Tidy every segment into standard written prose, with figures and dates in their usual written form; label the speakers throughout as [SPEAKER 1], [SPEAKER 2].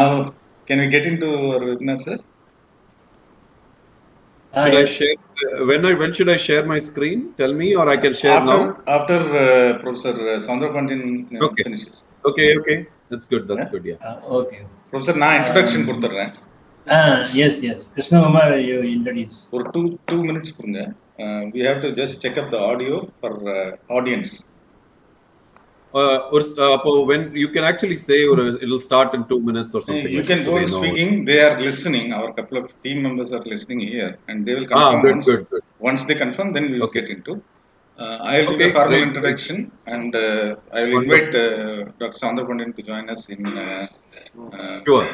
[SPEAKER 1] Now, can we get into our webinar, sir?
[SPEAKER 2] Should I share? When should I share my screen? Tell me, or I can share now.
[SPEAKER 1] After Professor Sandra Pandyan finishes.
[SPEAKER 2] Okay. That's good. Yeah.
[SPEAKER 3] Okay.
[SPEAKER 1] Professor, நான் introduction கொடுத்துறேன்.
[SPEAKER 3] Yes. Krishna Kumar, you introduce.
[SPEAKER 1] For two minutes கொடுங்க. We have to just check up the audio for audience.
[SPEAKER 2] When you can actually say, or it'll start in 2 minutes or something.
[SPEAKER 1] You can go on speaking. They are listening. Our couple of team members are listening here, and they will confirm
[SPEAKER 2] good.
[SPEAKER 1] Once they confirm, then we will get into. I will give a formal introduction, and I will invite Dr. Sandra Pandyan to join us in
[SPEAKER 2] sure.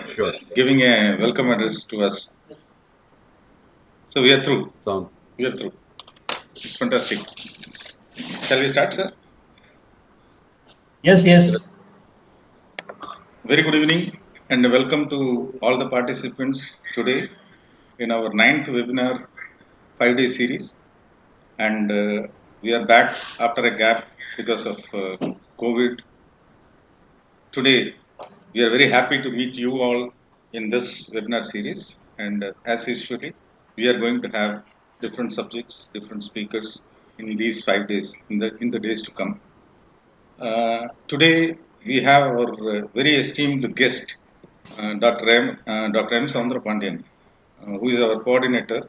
[SPEAKER 1] Giving a welcome address to us. So we are through. We are through. It's fantastic. Shall we start, sir?
[SPEAKER 3] Yes.
[SPEAKER 1] Very good evening and welcome to all the participants today in our 9th webinar 5-day series. And we are back after a gap because of COVID. Today, we are very happy to meet you all in this webinar series. And as usually, we are going to have different subjects, different speakers in these 5 days, in the days to come. Today we have our very esteemed guest, Dr. M. Sandra Pandyan, who is our coordinator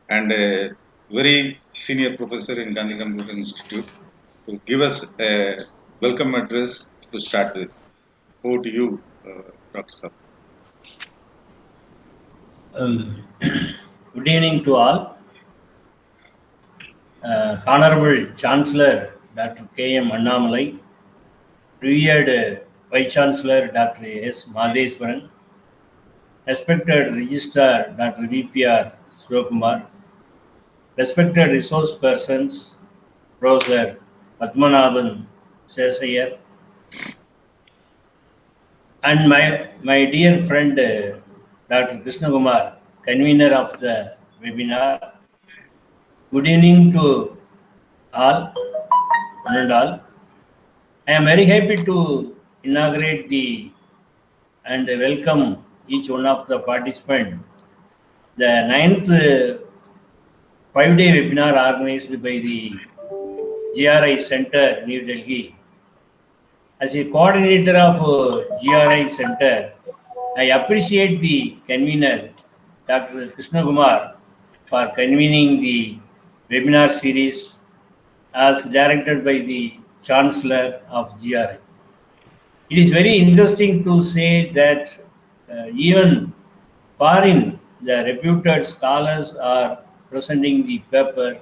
[SPEAKER 1] and a very senior professor in Gandhi Computer Institute, to give us a welcome address to start with. Over to you, Dr. Sir.
[SPEAKER 3] Good evening to all. Honorable Chancellor Dr. K.M. Annamalai, revered Vice Chancellor Dr. S. Madheswaran, respected Registrar Dr. V.P.R. Kumar, respected resource persons Professor Pdmanabhan, Seshaiyar, and my dear friend Dr. Krishna Kumar, convener of the webinar. Good evening to all, one and all. I am very happy to inaugurate and welcome each one of the participants. The 9th 5-day webinar organized by the GRI Center, New Delhi. As a coordinator of GRI Center, I appreciate the convener, Dr. Krishna Kumar, for convening the webinar series as directed by the Chancellor of GRI. It is very interesting to say that even foreign, the reputed scholars are presenting the paper,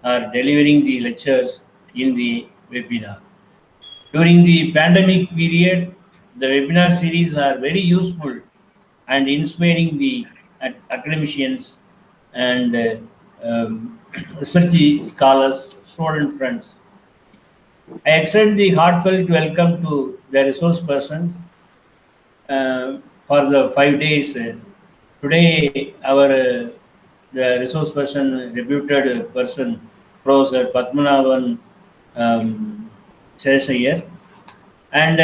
[SPEAKER 3] are delivering the lectures in the webinar. During the pandemic period, the webinar series are very useful and inspiring the academicians and research scholars, student friends. I extend the heartfelt welcome to the resource persons for the 5 days. Today, the resource person, reputed person, Professor Pdmanabhan Seshaiyar, and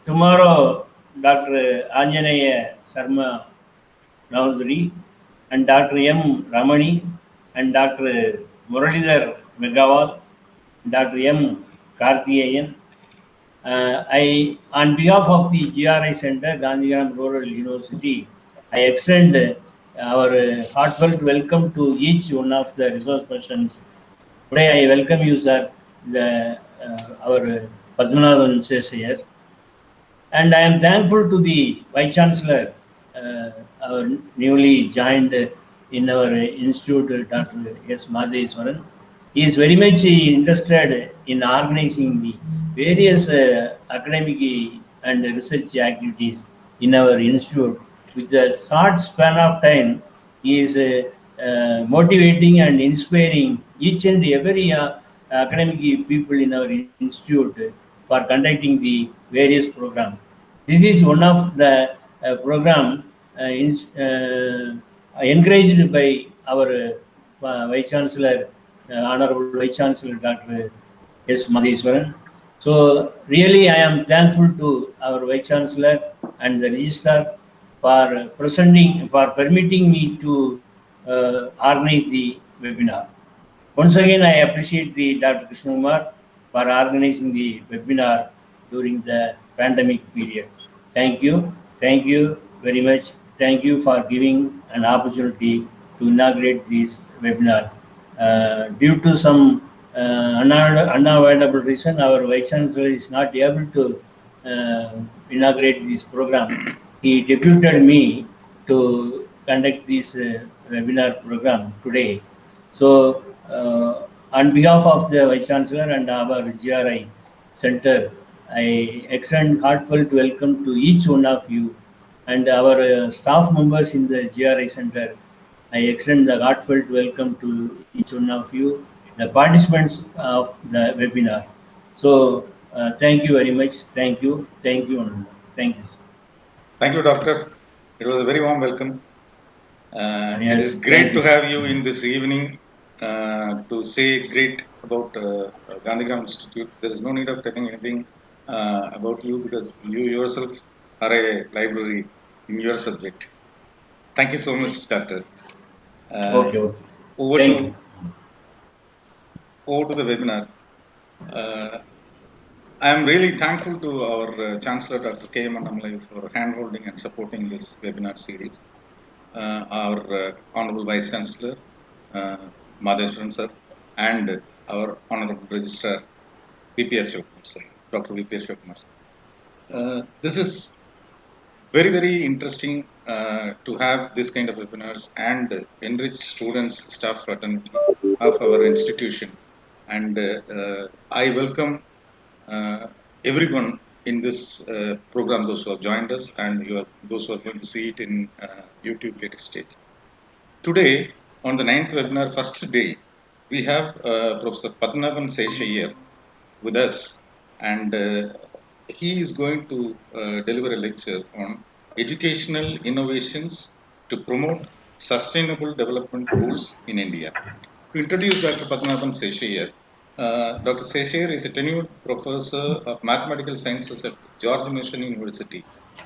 [SPEAKER 3] tomorrow Dr. Anjanaya Sharma Naudri, and Dr. M. Ramani, and Dr. Muralidhar Megawal, Dr. M. Karthiayan. On behalf of the GRI Center, Gandhigram Rural University, I extend our heartfelt welcome to each one of the resource persons. Today, I welcome you, sir, our Pdmanabhan Seshaiyar, and I am thankful to the Vice Chancellor, our newly joined in our institute, Dr. S. Madheswaran. He is very much interested in organizing the various academic and research activities in our institute. With a short span of time, he is motivating and inspiring each and every academic people in our institute for conducting the various programs. This is one of the program encouraged by our Vice Chancellor, Honorable Vice Chancellor Dr. S. Madheswaran. So really I am thankful to our Vice Chancellor and the Registrar for permitting me to organize the webinar. Once again, I appreciate the Dr. Krishna Kumar for organizing the webinar during the pandemic period. Thank you. Thank you very much. Thank you for giving an opportunity to inaugurate this webinar. Due to some unavoidable reason, our Vice Chancellor is not able to inaugurate this program. He deputed me to conduct this webinar program today. So, on behalf of the Vice Chancellor and our GRI Center, I extend heartfelt welcome to each one of you and our staff members in the GRI Center. I extend the heartfelt welcome to each one of you, the participants of the webinar. So, thank you very much. Thank you. Thank you. Thank you.
[SPEAKER 1] Thank you, Doctor. It was a very warm welcome. It
[SPEAKER 3] Yes,
[SPEAKER 1] is great to
[SPEAKER 3] you.
[SPEAKER 1] have you in this evening to say great about Gandhigram Institute. There is no need of telling anything about you because you yourself are a library in your subject. Thank you so much, Doctor.
[SPEAKER 3] Okay, okay.
[SPEAKER 1] Over
[SPEAKER 3] Thank
[SPEAKER 1] to
[SPEAKER 3] you.
[SPEAKER 1] the webinar. I am really thankful to our Chancellor, Dr. K. Mannamalai, for handholding and supporting this webinar series. Our Honorable Vice Chancellor, Madheshwaran sir, and our Honorable Registrar, VPS Shivakumar sir, Dr. VPS Shivakumar sir. This is very, very interesting to have this kind of webinars and enrich students, staff fraternity of our institution. And I welcome everyone in this program, those who have joined us and those who are going to see it in YouTube later stage. Today, on the 9th webinar, first day, we have Professor Pdmanabhan Seshaiyar with us, and he is going to deliver a lecture on educational innovations to promote sustainable development goals in India. To introduce Dr. Pdmanabhan Seshaiyar, Dr. Seshaiyar is a tenured professor of mathematical sciences at George Mason University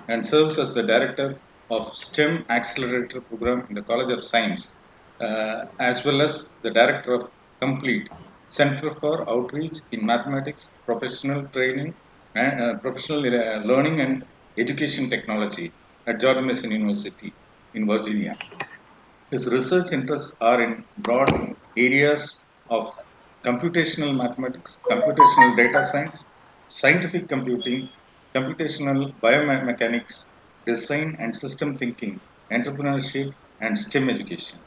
[SPEAKER 1] and serves as the director of STEM Accelerator Program in the College of Science, as well as the director of COMPLETE, Center for Outreach in Mathematics, Professional Training, and Professional Learning and Education Technology at George Mason University in Virginia. His research interests are in broad areas of computational mathematics, computational data science, scientific computing, computational biomechanics, design and system thinking, entrepreneurship, and STEM education.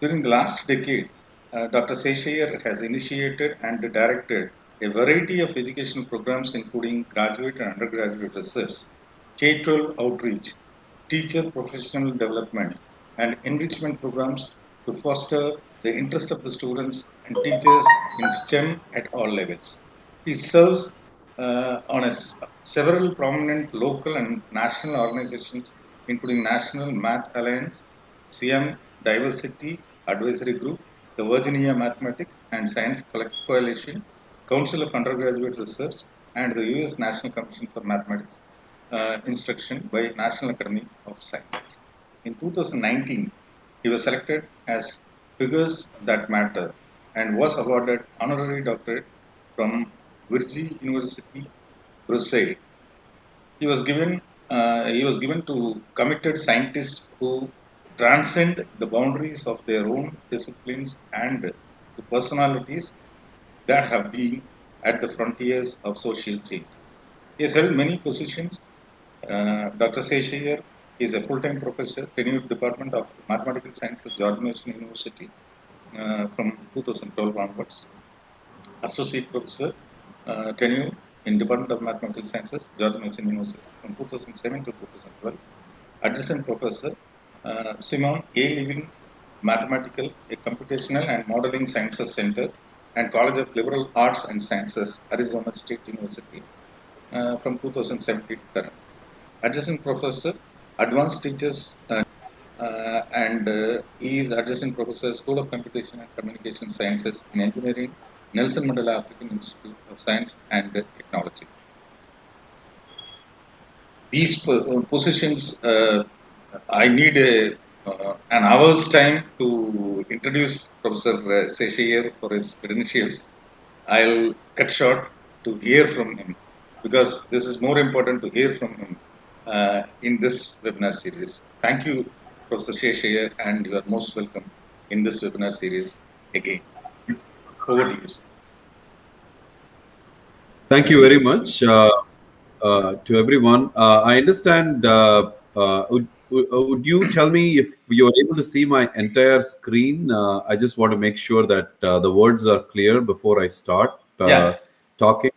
[SPEAKER 1] During the last decade, Dr. Seshaiyar has initiated and directed a variety of education programs, including graduate and undergraduate research, K-12 outreach, teacher professional development, and enrichment programs to foster the interest of the students and teachers in STEM at all levels. He serves on several prominent local and national organizations, including National Math Alliance, CM Diversity Advisory Group, the Virginia Mathematics and Science Coalition, Council of Undergraduate Research, and the US National Commission for Mathematics Instruction by National Academy of Sciences. In 2019, he was selected as Figures That Matter and was awarded honorary doctorate from Virgi University, Brussels. He was given to committed scientists who transcend the boundaries of their own disciplines and to personalities that have been at the frontiers of social change. He has held many positions. Dr. Seshaiyar is a full-time professor, tenured Department of Mathematical Science at George Mason University from 2012 onwards. Associate Professor, tenure in Department of Mathematical Sciences, George Mason University from 2007 to 2012. Adjunct Professor, Simon A. Living Mathematical, a Computational and Modeling Sciences Center and College of Liberal Arts and Sciences, Arizona State University from 2017 to current. Adjunct Professor, Advanced Teachers and he is Adjunct Professor, School of Computation and Communication Sciences in Engineering, Nelson Mandela African Institute of Science and Technology. These positions I need an hour's time to introduce Professor Seshaiyar for his credentials. I'll cut short to hear from him because this is more important to hear from him in this webinar series. Thank you, Professor Seshaiyar, and you are most welcome in this webinar series again. Over to you, sir.
[SPEAKER 2] Thank you very much to everyone. I understand. Would you tell me if you're able to see my entire screen? I just want to make sure that the words are clear before I start
[SPEAKER 1] Yeah.
[SPEAKER 2] talking.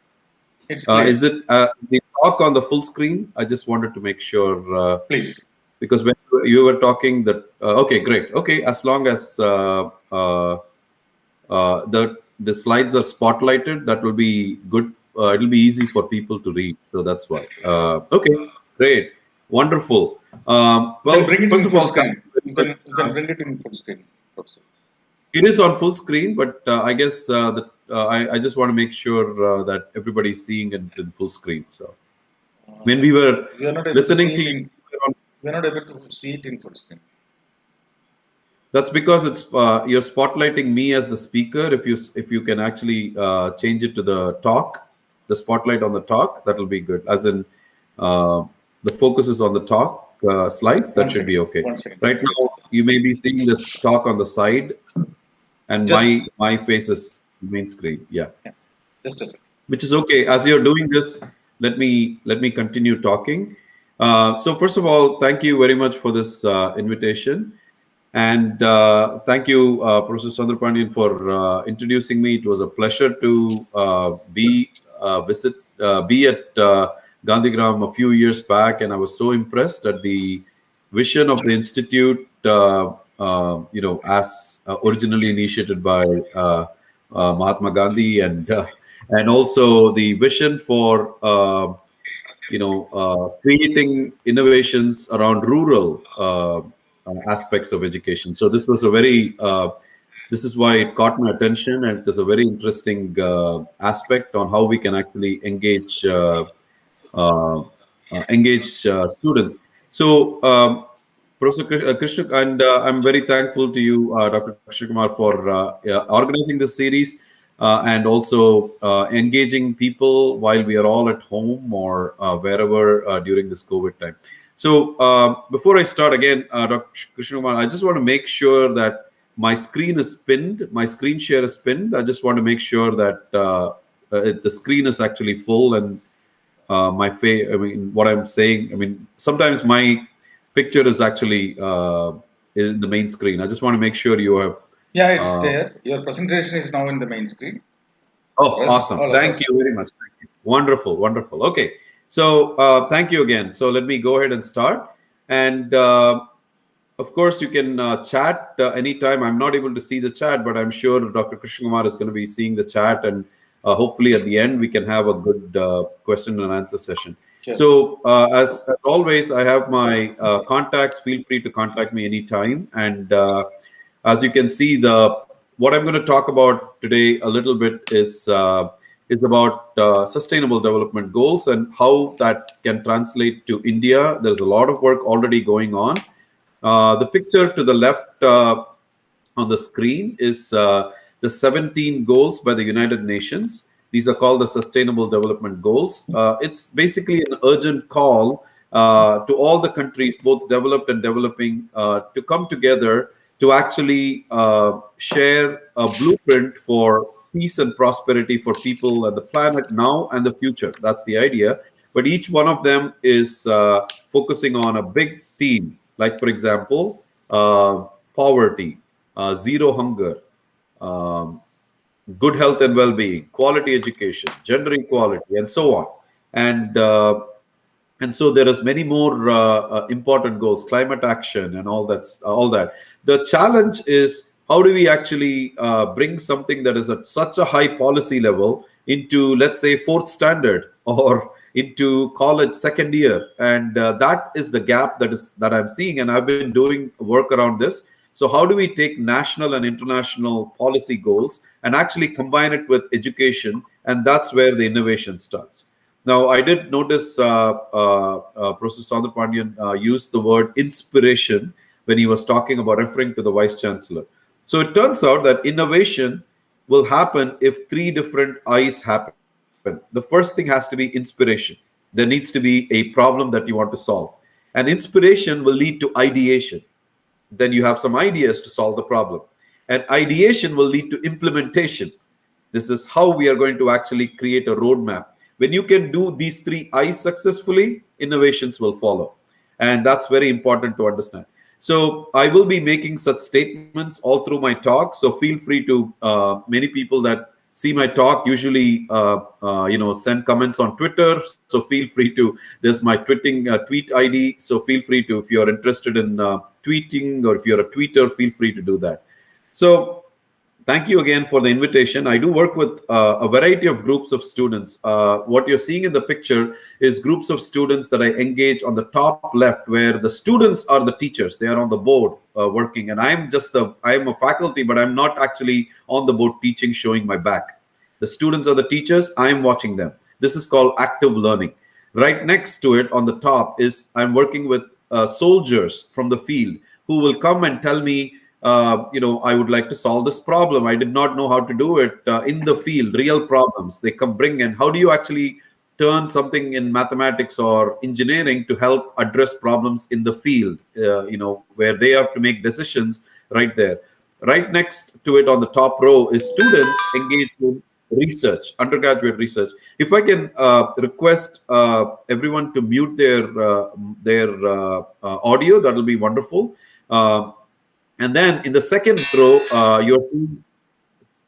[SPEAKER 1] It's clear.
[SPEAKER 2] Is it the talk on the full screen? I just wanted to make sure.
[SPEAKER 1] Please.
[SPEAKER 2] Because when you were talking that, okay, great. Okay, as long as the slides are spotlighted, that will be good. It'll be easy for people to read. So that's why. Okay, great, wonderful. Well,
[SPEAKER 1] bring it
[SPEAKER 2] first
[SPEAKER 1] in
[SPEAKER 2] of
[SPEAKER 1] full
[SPEAKER 2] all,
[SPEAKER 1] screen. You can bring it in full screen, Professor.
[SPEAKER 2] it is on full screen, but I guess I just want to make sure that everybody's seeing it in full screen. So when we were listening to you,
[SPEAKER 1] we are not able to see it in full screen.
[SPEAKER 2] That's because it's you're spotlighting me as the speaker. If you can actually change it to the talk, the spotlight on the talk, that will be good. As in, the focus is on the talk slides. That should be okay. Right now, you may be seeing this talk on the side, and my face is main screen. Yeah.
[SPEAKER 1] Just a second.
[SPEAKER 2] Which is okay. As you're doing this, let me continue talking. So first of all, thank you very much for this invitation. And thank you, Professor Chandrapandian, for introducing me. It was a pleasure to be at Gandhigram a few years back, and I was so impressed at the vision of the institute. As originally initiated by Mahatma Gandhi, and also the vision for creating innovations around rural aspects of education. So this was a very, this is why it caught my attention, and it is a very interesting aspect on how we can actually engage students. So Professor Krishna, and I'm very thankful to you, Dr. Krishna Kumar, for organizing this series and also engaging people while we are all at home or wherever during this COVID time. So before I start again, Dr. Krishna Kumar, I just want to make sure that my screen is pinned, my screen share is pinned. I just want to make sure that the screen is actually full and my face, I mean, what I'm saying, I mean, sometimes my picture is actually in the main screen. I just want to make sure you have.
[SPEAKER 1] Yeah, it's there. Your presentation is now in the main screen.
[SPEAKER 2] Oh, awesome. Thank you very much. Thank you. Wonderful, wonderful. Okay. So thank you again. So let me go ahead and start. And of course, you can chat anytime. I'm not able to see the chat, but I'm sure Dr. Krishna Kumar is going to be seeing the chat. And hopefully at the end, we can have a good question and answer session. Sure. So as always, I have my contacts. Feel free to contact me anytime. And as you can see, what I'm going to talk about today a little bit is about sustainable development goals and how that can translate to India. There's a lot of work already going on. The picture to the left on the screen is the 17 goals by the United Nations. These are called the Sustainable Development Goals. It's basically an urgent call to all the countries, both developed and developing, to come together to actually share a blueprint for peace and prosperity for people and the planet now and the future. That's the idea. But each one of them is focusing on a big theme, like, for example, poverty, zero hunger, good health and well-being, quality education, gender equality, and so on. And so there is many more important goals, climate action, and all that. The challenge is, how do we actually bring something that is at such a high policy level into, let's say, fourth standard or into college second year? And that is the gap that I'm seeing, and I've been doing work around this. So how do we take national and international policy goals and actually combine it with education? And that's where the innovation starts. Now, I did notice Professor Soundarpandian used the word inspiration when he was talking about referring to the Vice Chancellor. So it turns out that innovation will happen if three different I's happen. The first thing has to be inspiration. There needs to be a problem that you want to solve. And inspiration will lead to ideation. Then you have some ideas to solve the problem. And ideation will lead to implementation. This is how we are going to actually create a roadmap. When you can do these three I's successfully, innovations will follow. And that's very important to understand. So I will be making such statements all through my talk. So feel free to, many people that see my talk usually send comments on Twitter. So feel free to, there's my tweet ID. So feel free to, if you're interested in tweeting, or if you're a tweeter, feel free to do that. So thank you again for the invitation. I do work with a variety of groups of students. What you're seeing in the picture is groups of students that I engage on the top left, where the students are the teachers. They are on the board working, and I am a faculty, but I'm not actually on the board teaching, showing my back. The students are the teachers. I'm watching them. This is called active learning. Right next to it on the top is I'm working with soldiers from the field who will come and tell me, I would like to solve this problem. I did not know how to do it in the field, real problems. They come bring in. How do you actually turn something in mathematics or engineering to help address problems in the field, where they have to make decisions right there. Right next to it on the top row is students engaged in research, undergraduate research. If I can request everyone to mute their audio, that will be wonderful. And then in the second row, you're seeing,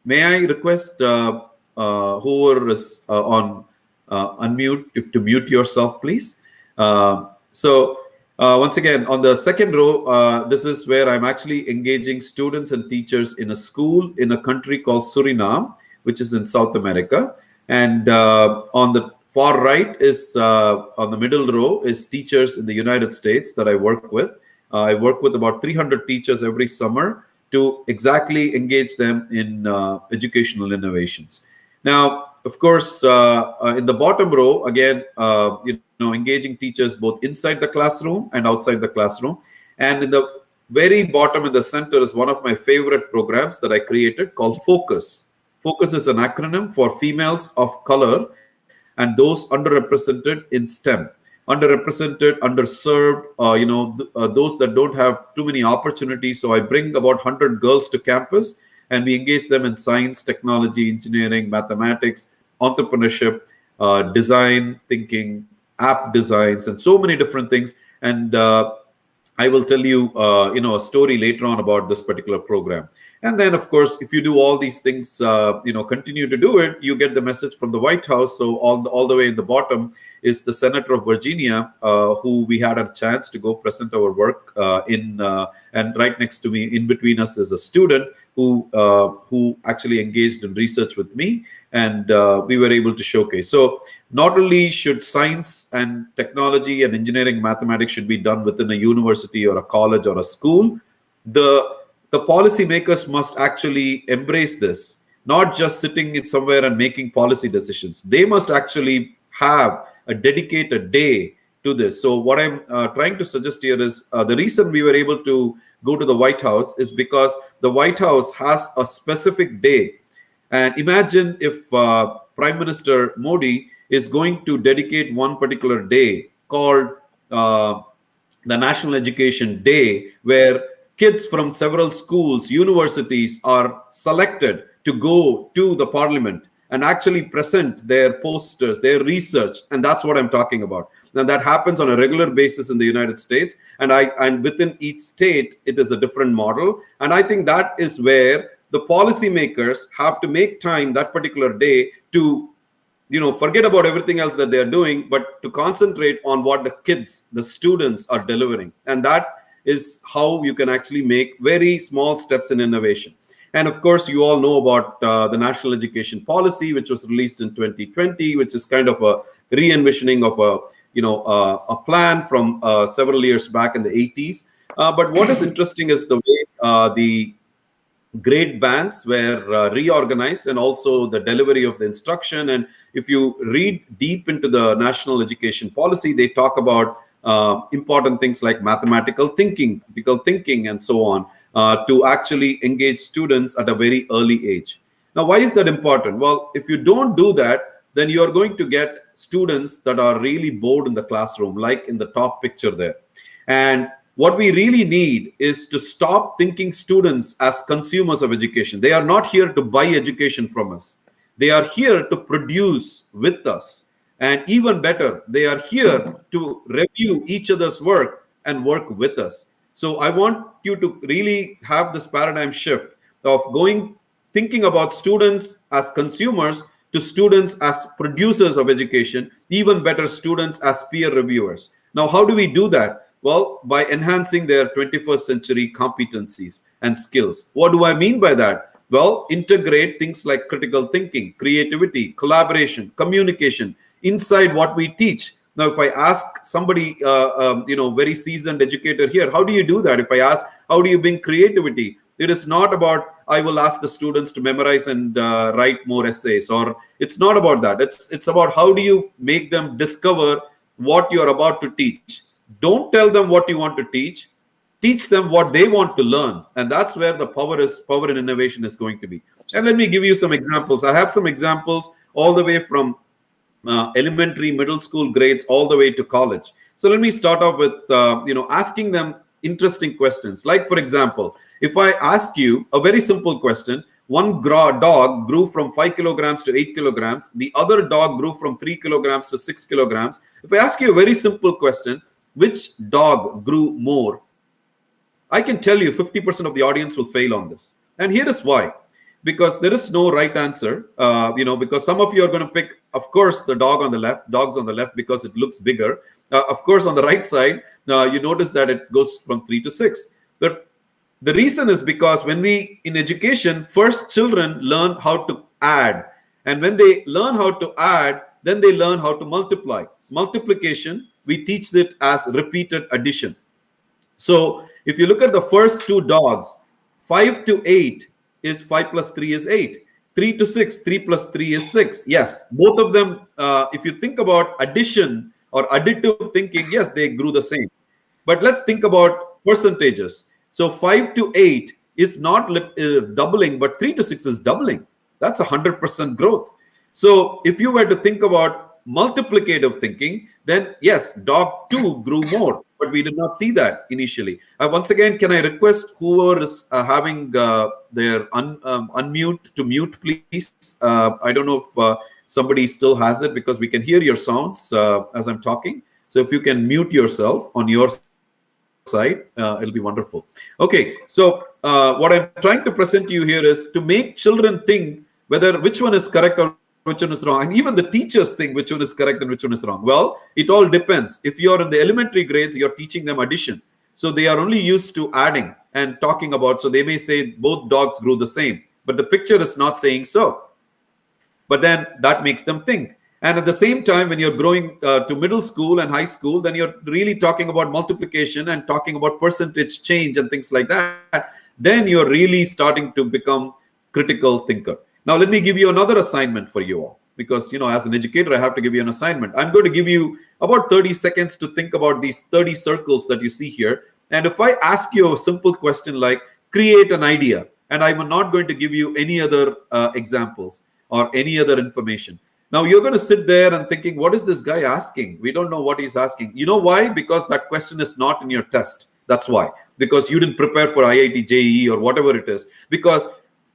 [SPEAKER 2] may I request whoever is on unmute, if to mute yourself, please. Once again, on the second row, this is where I'm actually engaging students and teachers in a school in a country called Suriname, which is in South America. And on the far right is, on the middle row, is teachers in the United States that I work with. I work with about 300 teachers every summer to exactly engage them in educational innovations. Now, of course, in the bottom row, again, engaging teachers both inside the classroom and outside the classroom. And in the very bottom in the center is one of my favorite programs that I created called Focus. Focus is an acronym for females of color and those underrepresented in STEM. Underrepresented, underserved, those that don't have too many opportunities. So I bring about 100 girls to campus and we engage them in science, technology, engineering, mathematics, entrepreneurship, design thinking, app designs, and so many different things. And I will tell you, a story later on about this particular program. And then, of course, if you do all these things, continue to do it, you get the message from the White House. So all the way in the bottom is the Senator of Virginia, who we had a chance to go present our work in. And right next to me, in between us, is a student who actually engaged in research with me. And we were able to showcase. So not only should science and technology and engineering, mathematics should be done within a university or a college or a school, the policymakers must actually embrace this, not just sitting in somewhere and making policy decisions. They must actually have a dedicated day to this. So what I'm trying to suggest here is the reason we were able to go to the White House is because the White House has a specific day. And imagine if Prime Minister Modi is going to dedicate one particular day called the National Education Day, where kids from several schools, universities are selected to go to the parliament and actually present their posters, their research. And that's what I'm talking about. Now, that happens on a regular basis in the United States. And within each state, it is a different model. And I think that is where the policymakers have to make time that particular day to, forget about everything else that they're doing, but to concentrate on what the kids, the students are delivering. And that is how you can actually make very small steps in innovation. And of course, you all know about the National Education Policy, which was released in 2020, which is kind of a re-envisioning of a plan from several years back in the 80s. But what is interesting is the way grade bands were reorganized, and also the delivery of the instruction. And if you read deep into the national education policy, they talk about important things like mathematical thinking, critical thinking, and so on, to actually engage students at a very early age. Now, why is that important? Well, if you don't do that, then you are going to get students that are really bored in the classroom, like in the top picture there. And what we really need is to stop thinking students as consumers of education. They are not here to buy education from us. They are here to produce with us. And even better, they are here to review each other's work and work with us. So I want you to really have this paradigm shift of thinking about students as consumers to students as producers of education, even better, students as peer reviewers. Now, how do we do that? Well, by enhancing their 21st century competencies and skills. What do I mean by that? Well, integrate things like critical thinking, creativity, collaboration, communication inside what we teach. Now, if I ask somebody, very seasoned educator here, how do you do that? If I ask, how do you bring creativity? It is not about, I will ask the students to memorize and write more essays, or it's not about that. It's about how do you make them discover what you're about to teach. Don't tell them what you want to teach. Teach them what they want to learn. And that's where the power in innovation is going to be. And let me give you some examples. I have some examples all the way from elementary, middle school grades, all the way to college. So let me start off with, asking them interesting questions. Like, for example, if I ask you a very simple question, one dog grew from 5 kilograms to 8 kilograms. The other dog grew from 3 kilograms to 6 kilograms. If I ask you a very simple question, which dog grew more? I can tell you 50% of the audience will fail on this. And here is why. Because there is no right answer, because some of you are going to pick, of course, the dogs on the left, because it looks bigger. Of course, on the right side, you notice that it goes from 3 to 6. But the reason is because when in education, first children learn how to add. And when they learn how to add, then they learn how to multiply. Multiplication, we teach it as repeated addition. So if you look at the first two dogs, 5 to 8 is 5 plus 3 is 8. 3 to 6, 3 plus 3 is 6. Yes, both of them, if you think about addition or additive thinking, yes, they grew the same. But let's think about percentages. So 5 to 8 is not doubling, but 3 to 6 is doubling. That's 100% growth. So if you were to think about multiplicative thinking, then yes, dog 2 grew more, but we did not see that initially. Once again, can I request whoever is having their unmute to mute, please? I don't know if somebody still has it, because we can hear your sounds as I'm talking. So if you can mute yourself on your side, it'll be wonderful. Okay, so what I'm trying to present to you here is to make children think which one is correct or which one is wrong, and even the teachers think which one is correct and which one is wrong. Well, it all depends. If you're in the elementary grades, you're teaching them addition, so they are only used to adding and talking about, so they may say both dogs grew the same, but the picture is not saying so. But then that makes them think. And at the same time, when you're growing to middle school and high school, then you're really talking about multiplication and talking about percentage change and things like that. Then you're really starting to become critical thinker. Now, let me give you another assignment for you all, because, as an educator, I have to give you an assignment. I'm going to give you about 30 seconds to think about these 30 circles that you see here. And if I ask you a simple question like, create an idea, and I'm not going to give you any other examples or any other information. Now, you're going to sit there and thinking, what is this guy asking? We don't know what he's asking. You know why? Because that question is not in your test. That's why. Because you didn't prepare for IIT, JEE, or whatever it is. Because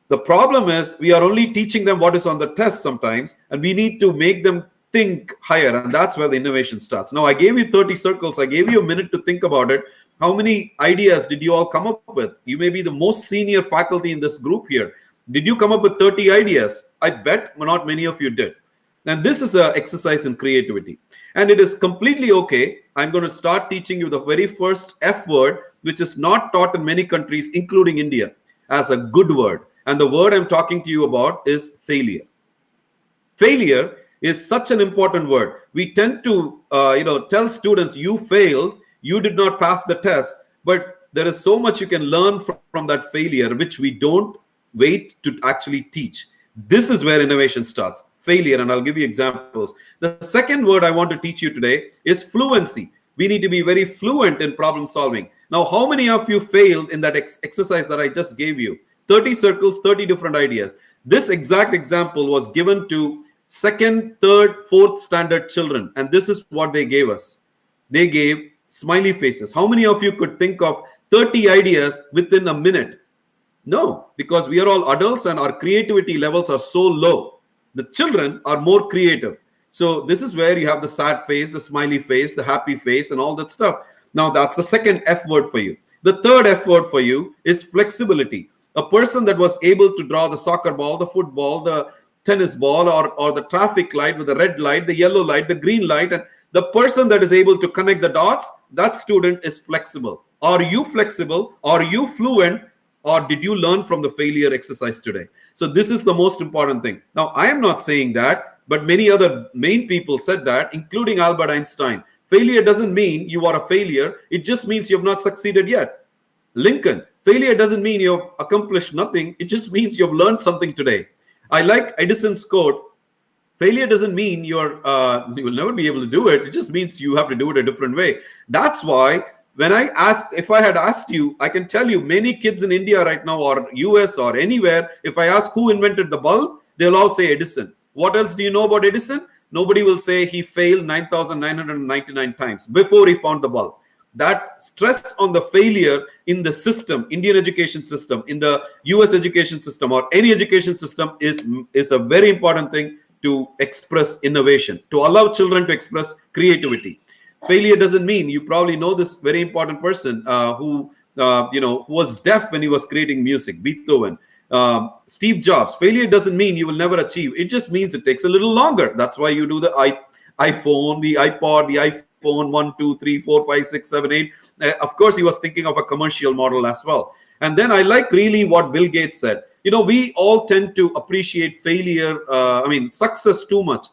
[SPEAKER 2] the problem is we are only teaching them what is on the test sometimes, and we need to make them think higher, and that's where the innovation starts. Now, I gave you 30 circles. I gave you a minute to think about it. How many ideas did you all come up with? You may be the most senior faculty in this group here. Did you come up with 30 ideas? I bet not many of you did. And this is an exercise in creativity. And it is completely okay. I'm going to start teaching you the very first F word, which is not taught in many countries, including India, as a good word. And the word I'm talking to you about is failure. Failure is such an important word. We tend to, tell students, you failed, you did not pass the test, but there is so much you can learn from that failure, which we don't wait to actually teach. This is where innovation starts. Failure, and I'll give you examples. The second word I want to teach you today is fluency. We need to be very fluent in problem solving. Now, how many of you failed in that exercise that I just gave you? 30 circles, 30 different ideas. This exact example was given to second, third, fourth standard children, and this is what they gave us. They gave smiley faces. How many of you could think of 30 ideas within a minute? No, because we are all adults and our creativity levels are so low. The children are more creative. So this is where you have the sad face, the smiley face, the happy face, and all that stuff. Now that's the second F word for you. The third F word for you is flexibility. A person that was able to draw the soccer ball, the football, the tennis ball, or the traffic light with the red light, the yellow light, the green light, and the person that is able to connect the dots, that student is flexible. Are you flexible? Are you fluent? Or did you learn from the failure exercise today? So this is the most important thing. Now, I am not saying that, but many other main people said that, including Albert Einstein. Failure doesn't mean you are a failure. It just means you have not succeeded yet. Lincoln, failure doesn't mean you have accomplished nothing. It just means you have learned something today. I like Edison's quote. Failure doesn't mean you will never be able to do it. It just means you have to do it a different way. That's why when if I had asked you, I can tell you many kids in India right now or US or anywhere, if I ask who invented the bulb, they'll all say Edison. What else do you know about Edison? Nobody will say he failed 9,999 times before he found the bulb. That stress on the failure in the system, Indian education system, in the US education system, or any education system is a very important thing to express innovation, to allow children to express creativity. Failure doesn't mean, you probably know this very important person who was deaf when he was creating music, Beethoven. Steve Jobs. Failure doesn't mean you will never achieve. It just means it takes a little longer. That's why you do the iPhone, the iPod, the iPhone 1, 2, 3, 4, 5, 6, 7, 8. Of course, he was thinking of a commercial model as well. And then I like really what Bill Gates said. We all tend to appreciate failure, success too much.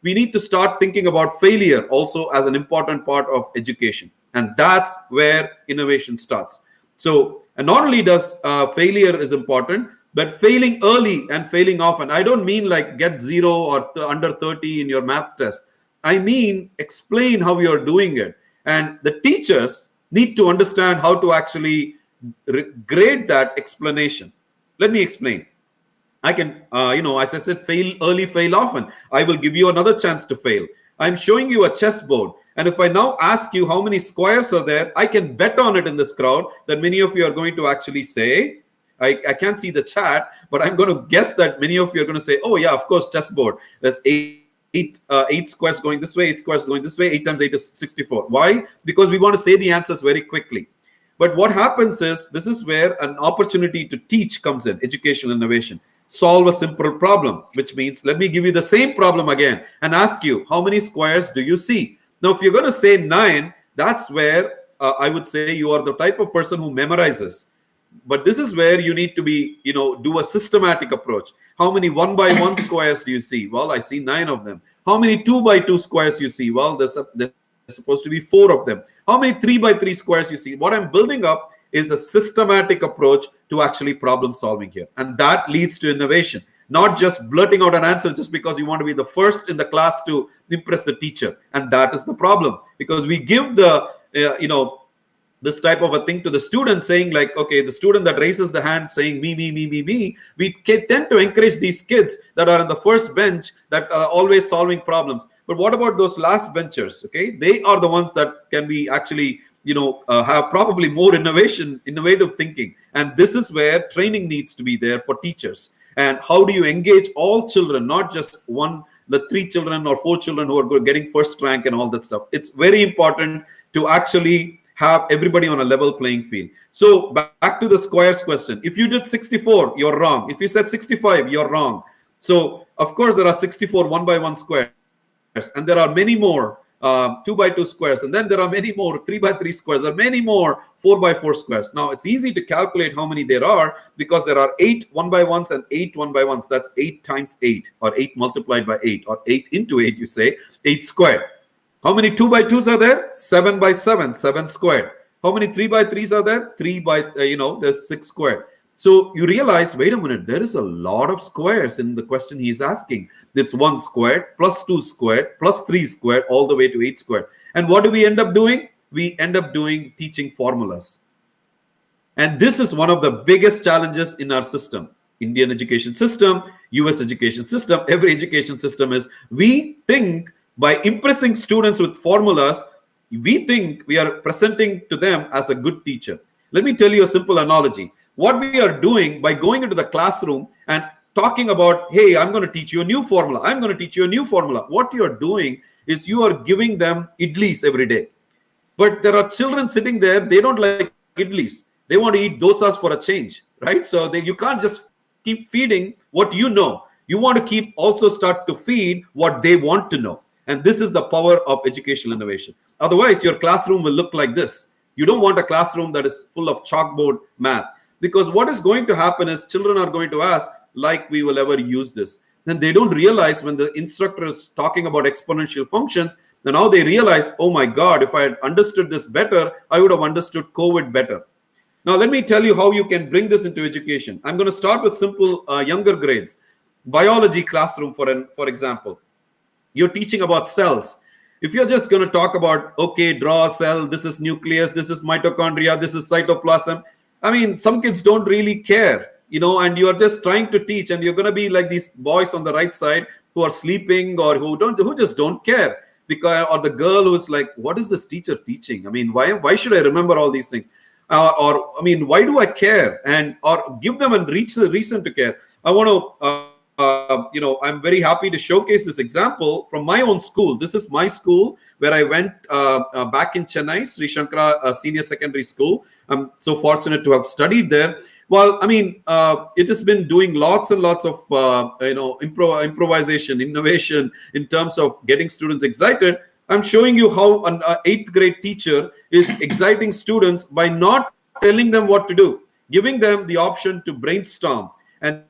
[SPEAKER 2] We need to start thinking about failure also as an important part of education. And that's where innovation starts. So, and not only does failure is important, but failing early and failing often. I don't mean like get 0 or under 30 in your math test. I mean, explain how you're doing it. And the teachers need to understand how to actually grade that explanation. Let me explain. I can, as I said, fail early, fail often. I will give you another chance to fail. I'm showing you a chessboard. And if I now ask you how many squares are there, I can bet on it in this crowd that many of you are going to actually say, I can't see the chat, but I'm going to guess that many of you are going to say, oh yeah, of course, chessboard. There's eight squares going this way, 8 squares going this way, 8 times 8 is 64. Why? Because we want to say the answers very quickly. But what happens is, this is where an opportunity to teach comes in, educational innovation. Solve a simple problem, which means let me give you the same problem again and ask you, how many squares do you see? Now, if you're going to say 9, that's where I would say you are the type of person who memorizes. But this is where you need to be, do a systematic approach. How many 1 by 1 squares do you see? Well, I see 9 of them. How many 2 by 2 squares you see? Well, there's supposed to be 4 of them. How many 3 by 3 squares you see? What I'm building up is a systematic approach to actually problem solving here. And that leads to innovation, not just blurting out an answer just because you want to be the first in the class to impress the teacher. And that is the problem, because we give this type of a thing to the student, saying like, okay, the student that raises the hand saying me, we tend to encourage these kids that are on the first bench that are always solving problems. But what about those last benchers? Okay, they are the ones that can be actually have probably more innovative thinking. And this is where training needs to be there for teachers. And how do you engage all children, not just the 3 children or 4 children who are getting first rank and all that stuff. It's very important to actually have everybody on a level playing field. So back to the squares question. If you did 64, you're wrong. If you said 65, you're wrong. So of course there are 64 1 by 1 squares, and there are many more 2 by 2 squares, and then there are many more 3 by 3 squares. There are many more 4 by 4 squares. Now it's easy to calculate how many there are, because there are 8 1 by 1s and 8 1 by 1s. That's 8 times 8, or 8 multiplied by 8, or 8 into 8, you say, 8 squared. How many 2 by 2s are there? 7 by 7, 7 squared. How many 3 by 3s are there? 3 by, there's 6 squared. So you realize, wait a minute, there is a lot of squares in the question he's asking. It's 1 squared plus 2 squared plus 3 squared all the way to 8 squared. And what do we end up doing? We end up teaching formulas. And this is one of the biggest challenges in our system. Indian education system, US education system, every education system is, we think by impressing students with formulas, we think we are presenting to them as a good teacher. Let me tell you a simple analogy. What we are doing by going into the classroom and talking about, hey, I'm going to teach you a new formula. I'm going to teach you a new formula. What you're doing is you are giving them idlis every day. But there are children sitting there, they don't like idlis. They want to eat dosas for a change, right? So you can't just keep feeding what you know. You want to also start to feed what they want to know. And this is the power of educational innovation. Otherwise, your classroom will look like this. You don't want a classroom that is full of chalkboard math. Because what is going to happen is children are going to ask, like, we will ever use this. Then they don't realize when the instructor is talking about exponential functions, then now they realize, oh my God, if I had understood this better, I would have understood COVID better. Now, let me tell you how you can bring this into education. I'm going to start with simple younger grades. Biology classroom, for example. You're teaching about cells. If you're just going to talk about, okay, draw a cell, this is nucleus, this is mitochondria, this is cytoplasm. I mean, some kids don't really care, and you are just trying to teach, and you're going to be like these boys on the right side who are sleeping or who just don't care. Or the girl who's like, what is this teacher teaching? I mean, why should I remember all these things? Why do I care? Or give them a reason to care. I want to, I'm very happy to showcase this example from my own school. This is my school where I went back in Chennai, Sri Shankara Senior Secondary School. I'm so fortunate to have studied there. Well, it has been doing lots and lots of, improvisation, innovation in terms of getting students excited. I'm showing you how an 8th grade teacher is exciting students by not telling them what to do, giving them the option to brainstorm. And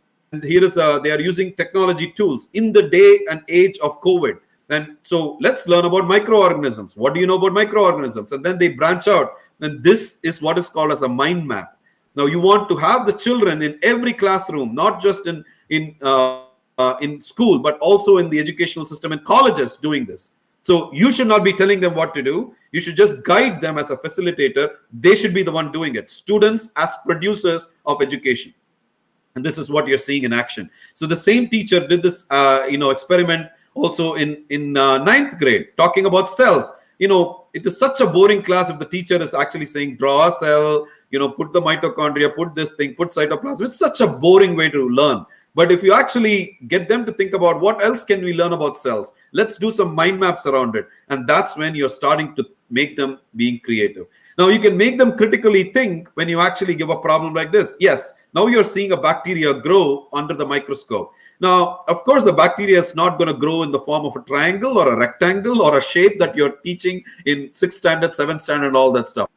[SPEAKER 2] here is they are using technology tools in the day and age of COVID. And so let's learn about microorganisms. What do you know about microorganisms? And then they branch out. And this is what is called as a mind map. Now you want to have the children in every classroom, not just in school, but also in the educational system and colleges doing this. So you should not be telling them what to do. You should just guide them as a facilitator. They should be the one doing it. Students as producers of education. And this is what you're seeing in action. So the same teacher did this, experiment also in 9th grade, talking about cells. It is such a boring class if the teacher is actually saying, draw a cell, put the mitochondria, put this thing, put cytoplasm. It's such a boring way to learn. But if you actually get them to think about what else can we learn about cells, let's do some mind maps around it. And that's when you're starting to make them being creative. Now you can make them critically think when you actually give a problem like this. Yes, now you're seeing a bacteria grow under the microscope. Now, of course, the bacteria is not going to grow in the form of a triangle or a rectangle or a shape that you're teaching in 6th standard, 7th standard, all that stuff.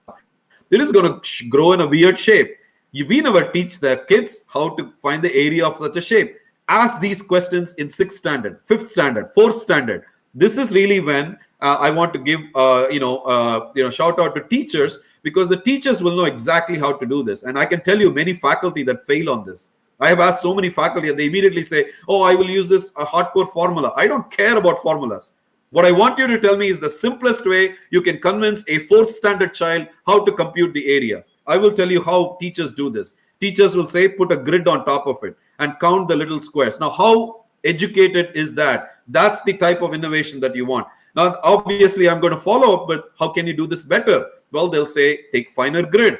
[SPEAKER 2] It is going to grow in a weird shape. We never teach the kids how to find the area of such a shape. Ask these questions in 6th standard, 5th standard, 4th standard. This is really when I want to give, shout out to teachers, because the teachers will know exactly how to do this. And I can tell you many faculty that fail on this. I have asked so many faculty and they immediately say, oh, I will use this a hardcore formula. I don't care about formulas. What I want you to tell me is the simplest way you can convince a 4th standard child how to compute the area. I will tell you how teachers do this. Teachers will say, put a grid on top of it and count the little squares. Now, how educated is that? That's the type of innovation that you want. Now, obviously, I'm going to follow up, but how can you do this better? Well, they'll say, take finer grid.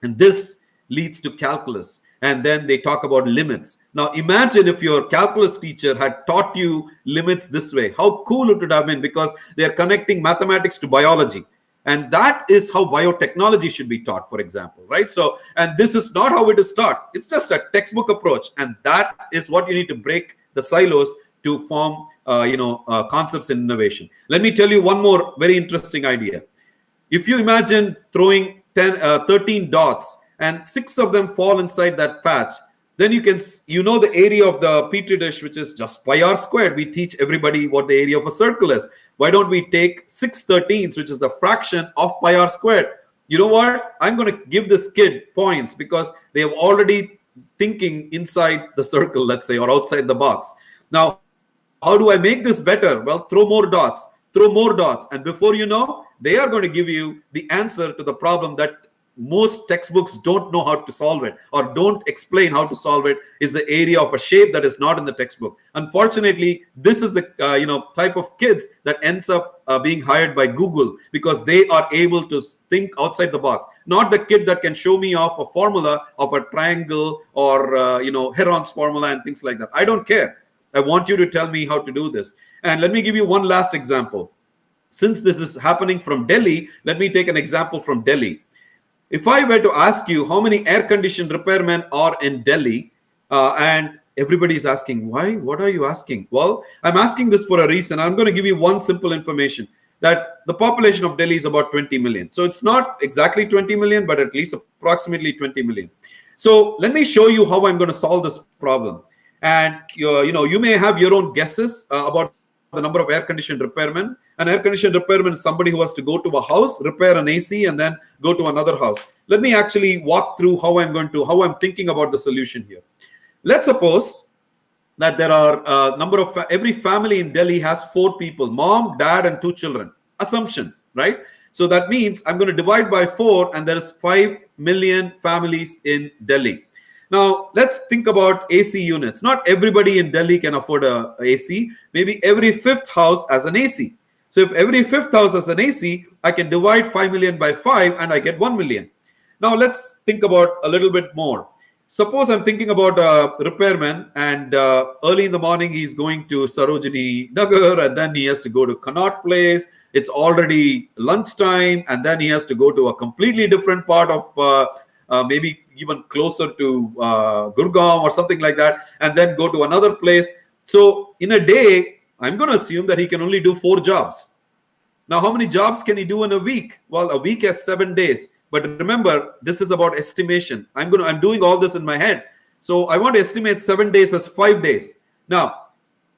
[SPEAKER 2] And this leads to calculus. And then they talk about limits. Now, imagine if your calculus teacher had taught you limits this way. How cool it would have been, because they're connecting mathematics to biology. And that is how biotechnology should be taught, for example, right? So, and this is not how it is taught. It's just a textbook approach. And that is what you need to break the silos to form, concepts in innovation. Let me tell you one more very interesting idea. If you imagine throwing 13 dots and 6 of them fall inside that patch, then you can, the area of the petri dish, which is just pi r squared. We teach everybody what the area of a circle is. Why don't we take 6 13s, which is the fraction of pi r squared? you know what? I'm going to give this kid points because they have already thinking inside the circle, let's say, or outside the box. Now, how do I make this better? Well, throw more dots, and before you know, they are going to give you the answer to the problem that most textbooks don't know how to solve it or don't explain how to solve it. Is the area of a shape that is not in the textbook. Unfortunately, this is the type of kids that ends up being hired by Google, because they are able to think outside the box. Not the kid that can show me off a formula of a triangle or Heron's formula and things like that. I don't care. I want you to tell me how to do this. And let me give you one last example. Since this is happening from Delhi, let me take an example from Delhi. If I were to ask you how many air-conditioned repairmen are in Delhi, and everybody is asking, why? What are you asking? Well, I'm asking this for a reason. I'm going to give you one simple information, that the population of Delhi is about 20 million. So it's not exactly 20 million, but at least approximately 20 million. So let me show you how I'm going to solve this problem. And you may have your own guesses about the number of air-conditioned repairmen. An air-conditioned repairman is somebody who has to go to a house, repair an AC, and then go to another house. Let me actually walk through how I'm thinking about the solution here. Let's suppose that there are every family in Delhi has 4 people, mom, dad, and 2 children. Assumption, right? So that means I'm going to divide by 4, and there is 5 million families in Delhi. Now, let's think about AC units. Not everybody in Delhi can afford a AC. Maybe every 5th house has an AC. So if every 5th house has an AC, I can divide 5 million by 5 and I get 1 million. Now, let's think about a little bit more. Suppose I'm thinking about a repairman, and early in the morning, he's going to Sarojini Nagar, and then he has to go to Connaught Place. It's already lunchtime, and then he has to go to a completely different part of maybe even closer to Gurgaon or something like that, and then go to another place. So in a day, I'm going to assume that he can only do 4 jobs. Now, how many jobs can he do in a week? Well, a week has 7 days. But remember, this is about estimation. I'm doing all this in my head. So I want to estimate 7 days as 5 days. Now,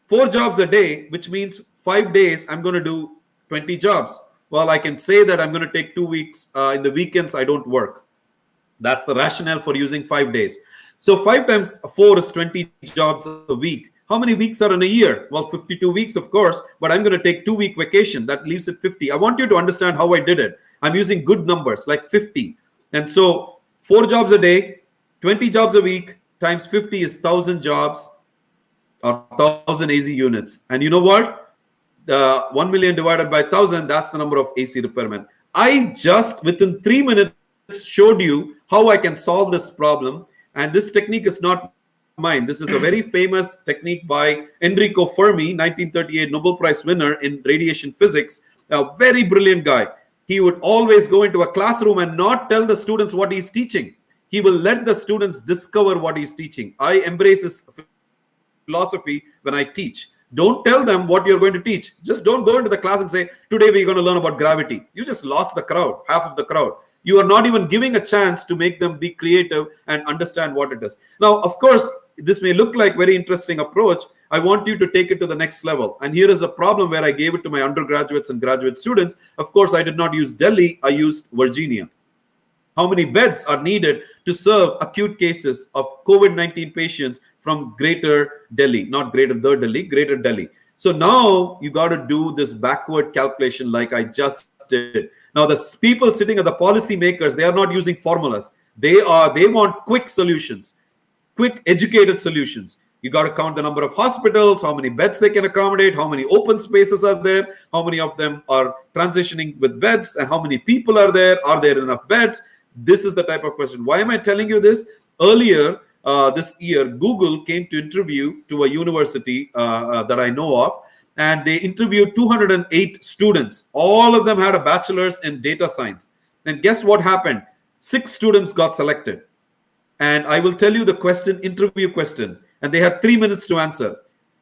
[SPEAKER 2] 4 jobs a day, which means 5 days, I'm going to do 20 jobs. Well, I can say that I'm going to take 2 weeks. In the weekends, I don't work. That's the rationale for using 5 days. So 5 times 4 is 20 jobs a week. How many weeks are in a year? Well, 52 weeks, of course, but I'm going to take 2-week vacation. That leaves it 50. I want you to understand how I did it. I'm using good numbers like 50. And so 4 jobs a day, 20 jobs a week times 50 is 1,000 jobs or 1,000 AC units. And you know what? 1 million divided by 1,000, that's the number of AC repairmen. I just, within 3 minutes, showed you how I can solve this problem. And this technique is not mine. This is a very famous technique by Enrique Fermi, 1938 Nobel Prize winner in radiation physics. A very brilliant guy. He would always go into a classroom and not tell the students what he's teaching. He will let the students discover what he's teaching. I embrace his philosophy when I teach. Don't tell them what you're going to teach. Just don't go into the class and say, today we're going to learn about gravity. You just lost the crowd, half of the crowd. You are not even giving a chance to make them be creative and understand what it is. Now, of course, this may look like very interesting approach. I want you to take it to the next level. And here is a problem where I gave it to my undergraduates and graduate students. Of course, I did not use Delhi. I used Virginia. How many beds are needed to serve acute cases of COVID-19 patients from Greater Delhi? Not Greater the Delhi, Greater Delhi. So now you got to do this backward calculation like I just did. Now, the people sitting at the policy makers, they are not using formulas. They want quick solutions, quick educated solutions. You got to count the number of hospitals, how many beds they can accommodate, how many open spaces are there, how many of them are transitioning with beds, and how many people are there enough beds? This is the type of question. Why am I telling you this? Earlier this year, Google came to interview to a university that I know of, and they interviewed 208 students. All of them had a bachelor's in data science. And guess what happened? 6 students got selected. And I will tell you the interview question. And they had 3 minutes to answer.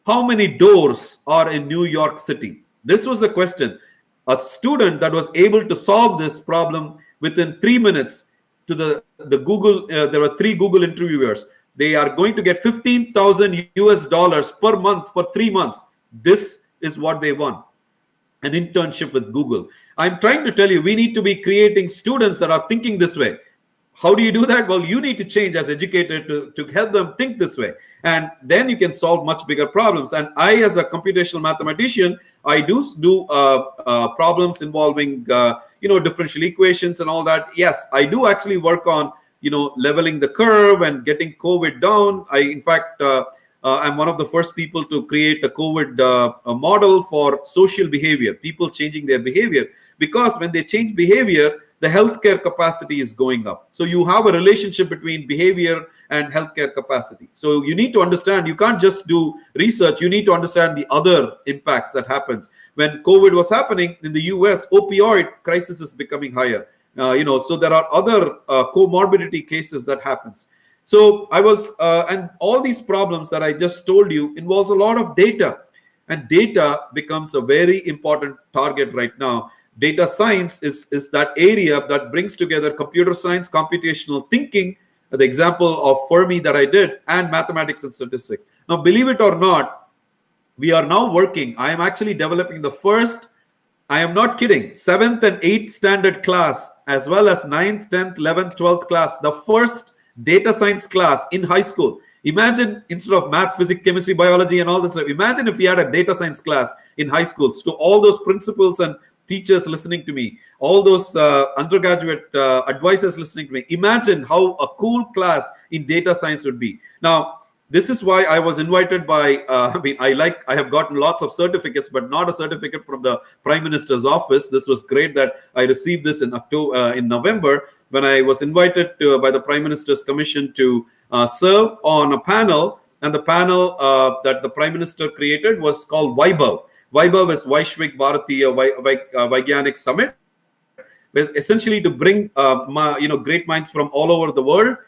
[SPEAKER 2] How many doors are in New York City? This was the question. A student that was able to solve this problem within 3 minutes to the Google, there were 3 Google interviewers. They are going to get $15,000 US per month for 3 months. This is what they won. an internship with Google. I'm trying to tell you, we need to be creating students that are thinking this way. How do you do that? Well, you need to change as educator to help them think this way. And then you can solve much bigger problems. And I, as a computational mathematician, I do problems involving, differential equations and all that. Yes, I do actually work on, leveling the curve and getting COVID down. In fact, I'm one of the first people to create a COVID model for social behavior, people changing their behavior. Because when they change behavior, the healthcare capacity is going up. So you have a relationship between behavior and healthcare capacity. So you need to understand, you can't just do research, you need to understand the other impacts that happens. When COVID was happening in the US, opioid crisis is becoming higher. So there are other comorbidity cases that happens. So and all these problems that I just told you involves a lot of data, and data becomes a very important target right now. Data science is that area that brings together computer science, computational thinking, the example of Fermi that I did, and mathematics and statistics. Now, believe it or not, we are now working. I am actually developing the first, I am not kidding, 7th and 8th standard class, as well as 9th, 10th, 11th, 12th class, the first data science class in high school. Imagine, instead of math, physics, chemistry, biology, and all this stuff, imagine if we had a data science class in high schools to all those principals and teachers listening to me, all those undergraduate advisors listening to me. Imagine how a cool class in data science would be. Now, this is why I was invited by, I have gotten lots of certificates, but not a certificate from the Prime Minister's office. This was great that I received this in November, when I was invited by the Prime Minister's Commission to serve on a panel. And the panel that the Prime Minister created was called Vaibhav. Vaibhav is Vaishvik Bharatiya Vaigyanik Summit, essentially to bring great minds from all over the world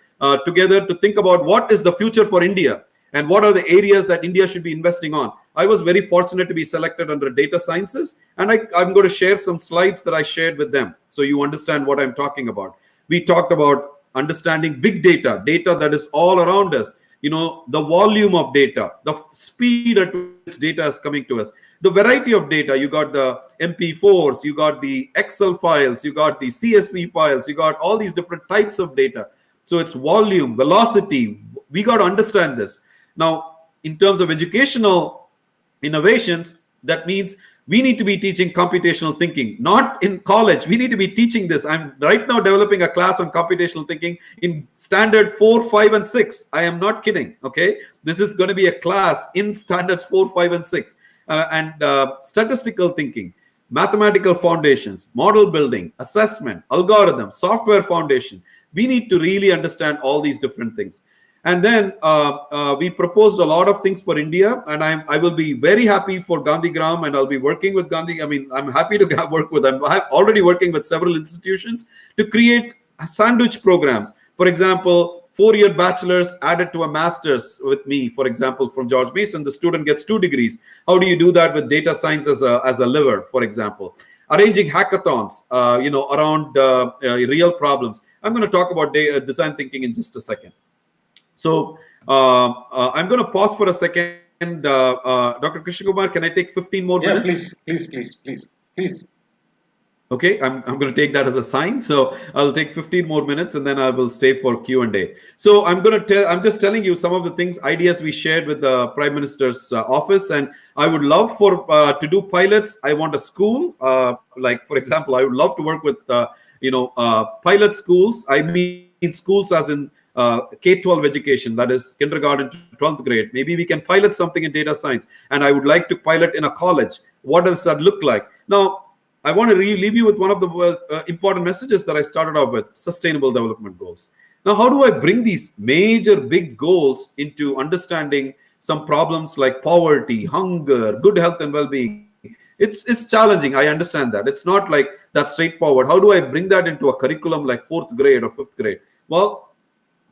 [SPEAKER 2] together to think about what is the future for India and what are the areas that India should be investing on. I was very fortunate to be selected under data sciences, and I'm going to share some slides that I shared with them so you understand what I'm talking about. We talked about understanding big data, data that is all around us, the volume of data, the speed at which data is coming to us, the variety of data. You got the MP4s, you got the Excel files, you got the CSV files, you got all these different types of data. So it's volume, velocity. We got to understand this. Now, in terms of educational innovations, that means we need to be teaching computational thinking, not in college. We need to be teaching this. I'm right now developing a class on computational thinking in standard 4, 5, and 6. I am not kidding. Okay. This is going to be a class in standards 4, 5, and 6. And statistical thinking, mathematical foundations, model building, assessment, algorithm, software foundation. We need to really understand all these different things. And then we proposed a lot of things for India, and I will be very happy for Gandhigram, and I'll be working with Gandhi. I'm happy to work with them. I'm already working with several institutions to create sandwich programs. For example, 4-year bachelor's added to a master's with me, for example, from George Mason. The student gets 2 degrees. How do you do that with data science as a lever, for example? Arranging hackathons, around real problems. I'm going to talk about design thinking in just a second. So I'm going to pause for a second. Dr. Krishna Kumar, can I take 15 more minutes?
[SPEAKER 1] Please.
[SPEAKER 2] Okay, I'm going to take that as a sign. So I'll take 15 more minutes, and then I will stay for Q&A. So I'm just telling you some of the things, ideas we shared with the Prime Minister's office, and I would love to do pilots. I want a school, like for example, I would love to work with pilot schools. I mean schools as in K-12 education, that is kindergarten to 12th grade. Maybe we can pilot something in data science, and I would like to pilot in a college. What does that look like? Now, I want to leave you with one of the important messages that I started off with: sustainable development goals. Now, how do I bring these major big goals into understanding some problems like poverty, hunger, good health and well-being? It's challenging. I understand that. It's not like that straightforward. How do I bring that into a curriculum like 4th grade or 5th grade? Well,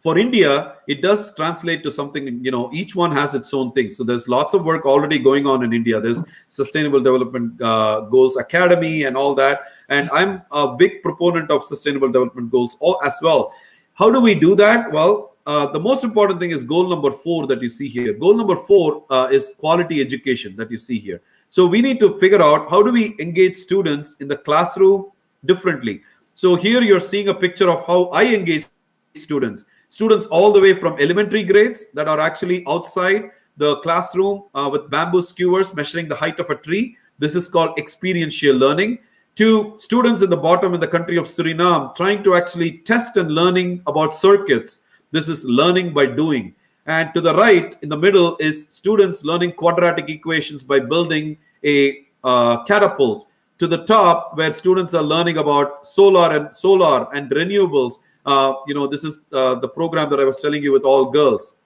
[SPEAKER 2] for India, it does translate to something, each one has its own thing. So there's lots of work already going on in India. There's Sustainable Development Goals Academy and all that. And I'm a big proponent of Sustainable Development Goals as well. How do we do that? Well, the most important thing is goal number 4 that you see here. Goal number 4 is quality education that you see here. So we need to figure out how do we engage students in the classroom differently. So here you're seeing a picture of how I engage students all the way from elementary grades that are actually outside the classroom with bamboo skewers measuring the height of a tree. This is called experiential learning. To students in the bottom in the country of Suriname trying to actually test and learning about circuits. This is learning by doing. And to the right in the middle is students learning quadratic equations by building a catapult. To the top, where students are learning about solar and renewables. This is the program that I was telling you with all girls.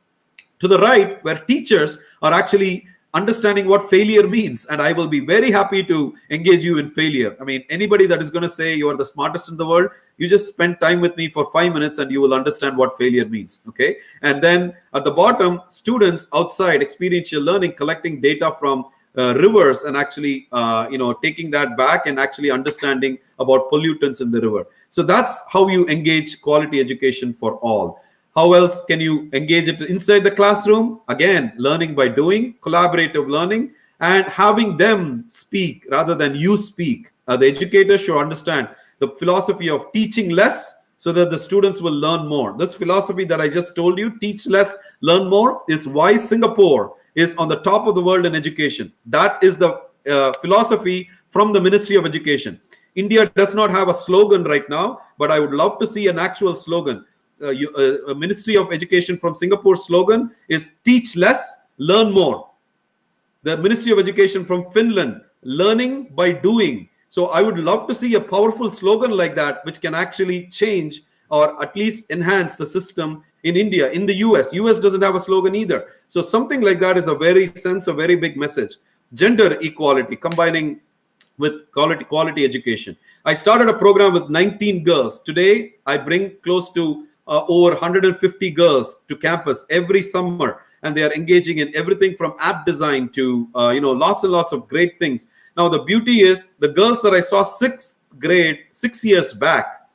[SPEAKER 2] To the right, where teachers are actually understanding what failure means. And I will be very happy to engage you in failure. I mean, anybody that is going to say you are the smartest in the world, you just spend time with me for 5 minutes and you will understand what failure means. Okay. And then at the bottom, students outside experiential learning, collecting data from rivers and actually, taking that back and actually understanding about pollutants in the river. So that's how you engage quality education for all. How else can you engage it inside the classroom? Again, learning by doing, collaborative learning, and having them speak rather than you speak. The educators should understand the philosophy of teaching less so that the students will learn more. This philosophy that I just told you, teach less, learn more, is why Singapore is on the top of the world in education. That is the philosophy from the Ministry of Education. India does not have a slogan right now, but I would love to see an actual slogan. Ministry of Education from Singapore slogan is teach less, learn more. The Ministry of Education from Finland, learning by doing. So I would love to see a powerful slogan like that, which can actually change or at least enhance the system in India. In the US doesn't have a slogan either. So something like that is a very big message. Gender equality, combining with quality education. I started a program with 19 girls. Today, I bring close to over 150 girls to campus every summer, and they are engaging in everything from app design to lots and lots of great things. Now the beauty is the girls that I saw 6th grade 6 years back,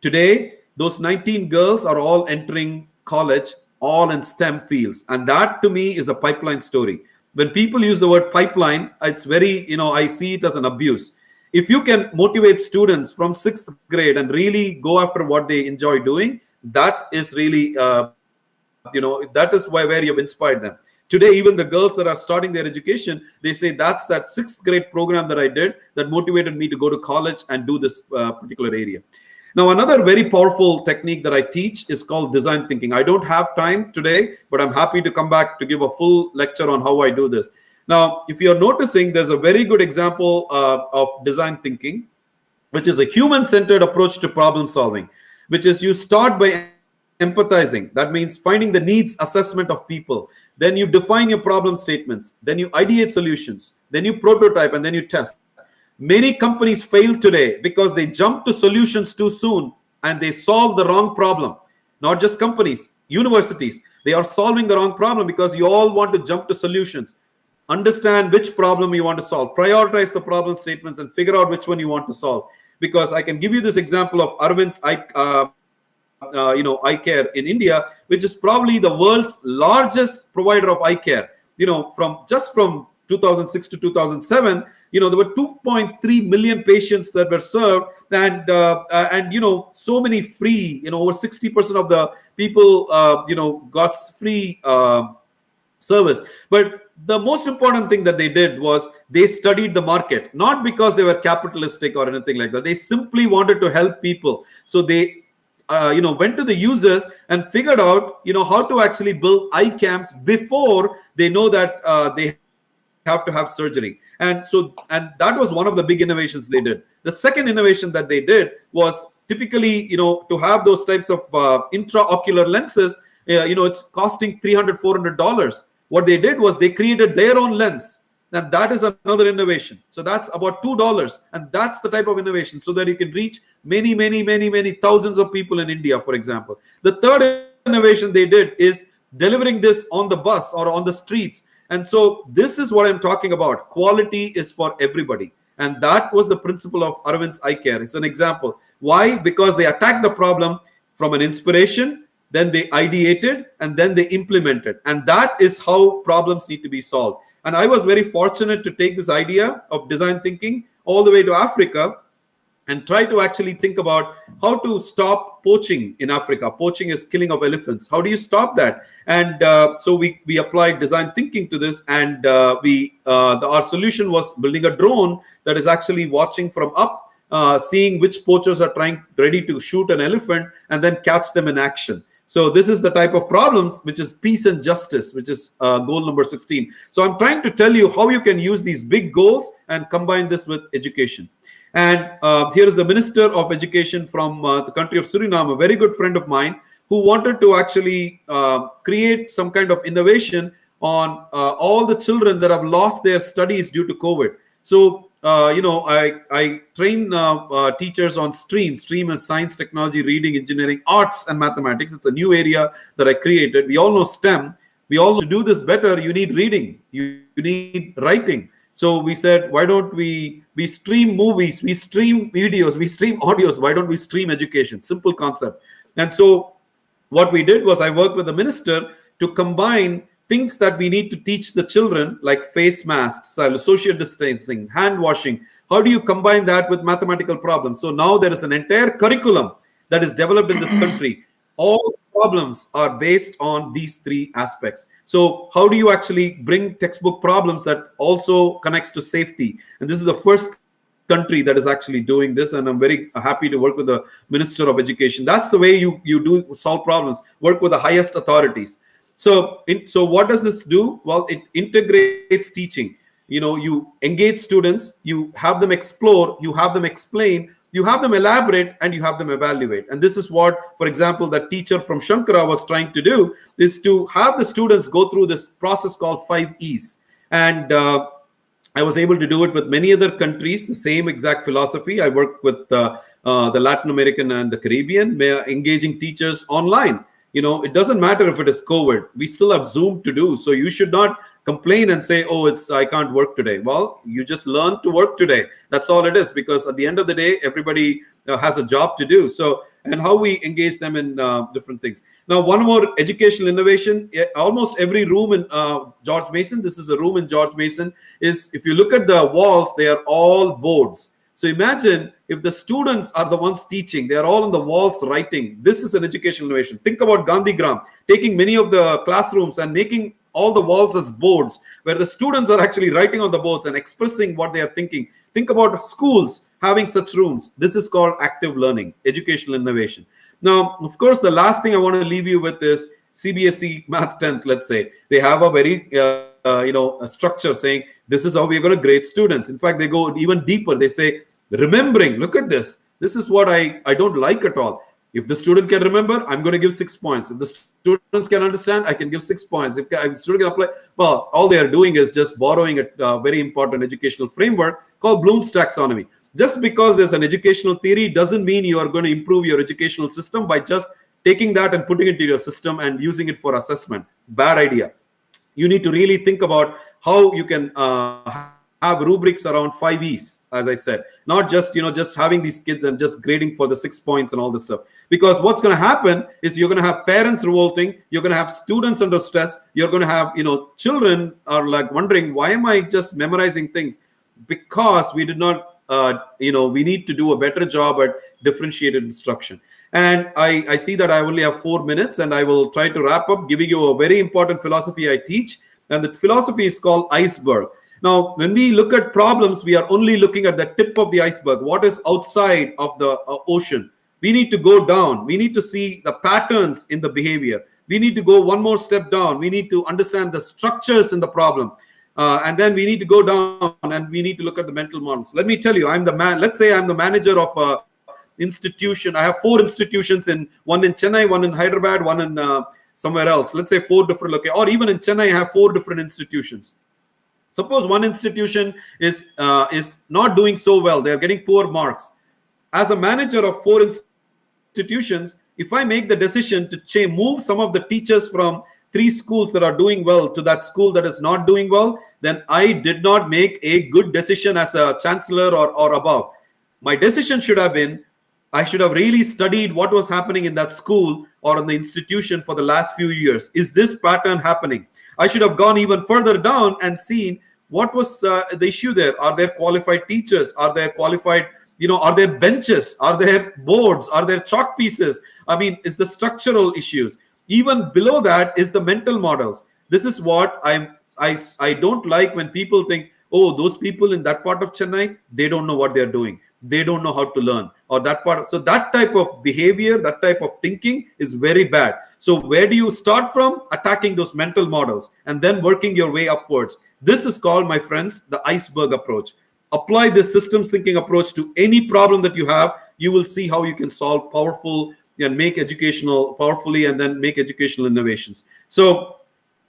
[SPEAKER 2] today those 19 girls are all entering college, all in STEM fields, and that to me is a pipeline story. When people use the word pipeline, it's very, I see it as an abuse. If you can motivate students from 6th grade and really go after what they enjoy doing, that is really, that is where you've inspired them. Today, even the girls that are starting their education, they say that's that 6th grade program that I did that motivated me to go to college and do this particular area. Now, another very powerful technique that I teach is called design thinking. I don't have time today, but I'm happy to come back to give a full lecture on how I do this. Now, if you're noticing, there's a very good example of design thinking, which is a human-centered approach to problem solving, which is you start by empathizing. That means finding the needs assessment of people. Then you define your problem statements. Then you ideate solutions. Then you prototype, and then you test. Many companies fail today because they jump to solutions too soon and they solve the wrong problem. Not just companies, universities. They are solving the wrong problem because you all want to jump to solutions. Understand which problem you want to solve. Prioritize the problem statements and figure out which one you want to solve. Because I can give you this example of Arvind's eye care in India, which is probably the world's largest provider of eye care. From 2006 to 2007, there were 2.3 million patients that were served, and so many free. Over 60% of the people got free service. But the most important thing that they did was they studied the market, not because they were capitalistic or anything like that. They simply wanted to help people. So they went to the users and figured out how to actually build eye camps before they know that they have to have surgery. And that was one of the big innovations they did. The second innovation that they did was typically to have those types of intraocular lenses. It's costing $300-$400. What they did was they created their own lens, and that is another innovation. So that's about $2, and that's the type of innovation, so that you can reach many thousands of people in India, for example. The third innovation they did is delivering this on the bus or on the streets. And so this is what I'm talking about. Quality is for everybody. And that was the principle of Arvind's eye care. It's an example. Why? Because they attacked the problem from an inspiration, then they ideated, and then they implemented. And that is how problems need to be solved. And I was very fortunate to take this idea of design thinking all the way to Africa and try to actually think about how to stop poaching in Africa. Poaching is killing of elephants. How do you stop that? And so we applied design thinking to this, and our solution was building a drone that is actually watching from up, seeing which poachers are ready to shoot an elephant and then catch them in action. So this is the type of problems which is peace and justice, which is goal number 16. So I'm trying to tell you how you can use these big goals and combine this with education. And here is the Minister of Education from the country of Suriname, a very good friend of mine, who wanted to actually create some kind of innovation on all the children that have lost their studies due to COVID. So, I train teachers on STREAM. STREAM is science, technology, reading, engineering, arts, and mathematics. It's a new area that I created. We all know STEM. We all know to do this better, you need reading, you need writing. So we said, why don't we stream movies, we stream videos, we stream audios, why don't we stream education? Simple concept. And so what we did was I worked with the minister to combine things that we need to teach the children, like face masks, social distancing, hand washing. How do you combine that with mathematical problems? So now there is an entire curriculum that is developed in this country. All problems are based on these three aspects. So how do you actually bring textbook problems that also connects to safety? And this is the first country that is actually doing this, and I'm very happy to work with the Minister of Education. That's the way you do solve problems, work with the highest authorities. So what does this do? Well, it integrates teaching. You engage students, you have them explore, you have them explain, you have them elaborate, and you have them evaluate. And this is what, for example, the teacher from Shankara was trying to do, is to have the students go through this process called 5 E's. And I was able to do it with many other countries, the same exact philosophy. I worked with the Latin American and the Caribbean, engaging teachers online. It doesn't matter if it is COVID. We still have Zoom to do. So you should not complain and say, oh, I can't work today. Well, you just learn to work today. That's all it is, because at the end of the day, everybody has a job to do. So, and how we engage them in different things. Now, one more educational innovation. Almost every room in George Mason, this is a room in George Mason, is if you look at the walls, they are all boards. So imagine if the students are the ones teaching, they are all on the walls writing. This is an educational innovation. Think about Gandhigram, taking many of the classrooms and making all the walls as boards, where the students are actually writing on the boards and expressing what they are thinking. Think about schools having such rooms. This is called active learning, educational innovation. Now, of course, the last thing I want to leave you with is CBSE Math 10th, let's say. They have a very, a structure saying, this is how we're going to grade students. In fact, they go even deeper. They say, remembering, look at this. This is what I don't like at all. If the student can remember, I'm going to give 6 points. If the students can understand, I can give 6 points. If the student can apply, well, all they are doing is just borrowing a very important educational framework called Bloom's taxonomy. Just because there's an educational theory doesn't mean you are going to improve your educational system by just taking that and putting it into your system and using it for assessment. Bad idea. You need to really think about how you can have rubrics around 5 E's, as I said, not just, just having these kids and just grading for the 6 points and all this stuff. Because what's going to happen is you're going to have parents revolting, you're going to have students under stress, you're going to have, children are like wondering, why am I just memorizing things? Because we did not, we need to do a better job at differentiated instruction. And I see that I only have 4 minutes, and I will try to wrap up giving you a very important philosophy I teach. And the philosophy is called iceberg. Now, when we look at problems, we are only looking at the tip of the iceberg. What is outside of the ocean? We need to go down. We need to see the patterns in the behavior. We need to go one more step down. We need to understand the structures in the problem. And then we need to go down and we need to look at the mental models. Let me tell you, I'm the man. Let's say I'm the manager of a institution. I have 4 institutions, one in Chennai, one in Hyderabad, one in somewhere else. Let's say 4 different locations. Or even in Chennai, I have 4 different institutions. Suppose one institution is not doing so well. They are getting poor marks. As a manager of 4 institutions, if I make the decision to move some of the teachers from 3 schools that are doing well to that school that is not doing well, then I did not make a good decision as a chancellor or above. My decision should have been, I should have really studied what was happening in that school or in the institution for the last few years. Is this pattern happening? I should have gone even further down and seen what was the issue there. Are there qualified teachers? Are there qualified, are there benches? Are there boards? Are there chalk pieces? I mean, is the structural issues. Even below that is the mental models. This is what I don't like when people think, oh, those people in that part of Chennai, they don't know what they're doing. They don't know how to learn, or that part. So that type of behavior, that type of thinking is very bad. So where do you start from? Attacking those mental models and then working your way upwards. This is called, my friends, the iceberg approach. Apply this systems thinking approach to any problem that you have. You will see how you can solve powerful and make educational powerfully, and then make educational innovations. So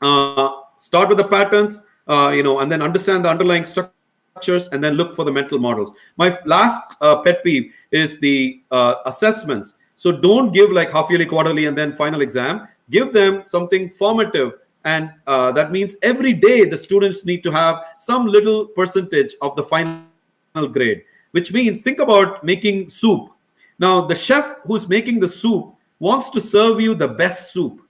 [SPEAKER 2] start with the patterns, and then understand the underlying structures, and then look for the mental models. My last pet peeve is the assessments. So don't give like half yearly, quarterly, and then final exam. Give them something formative. And that means every day the students need to have some little percentage of the final grade, which means think about making soup. Now, the chef who's making the soup wants to serve you the best soup.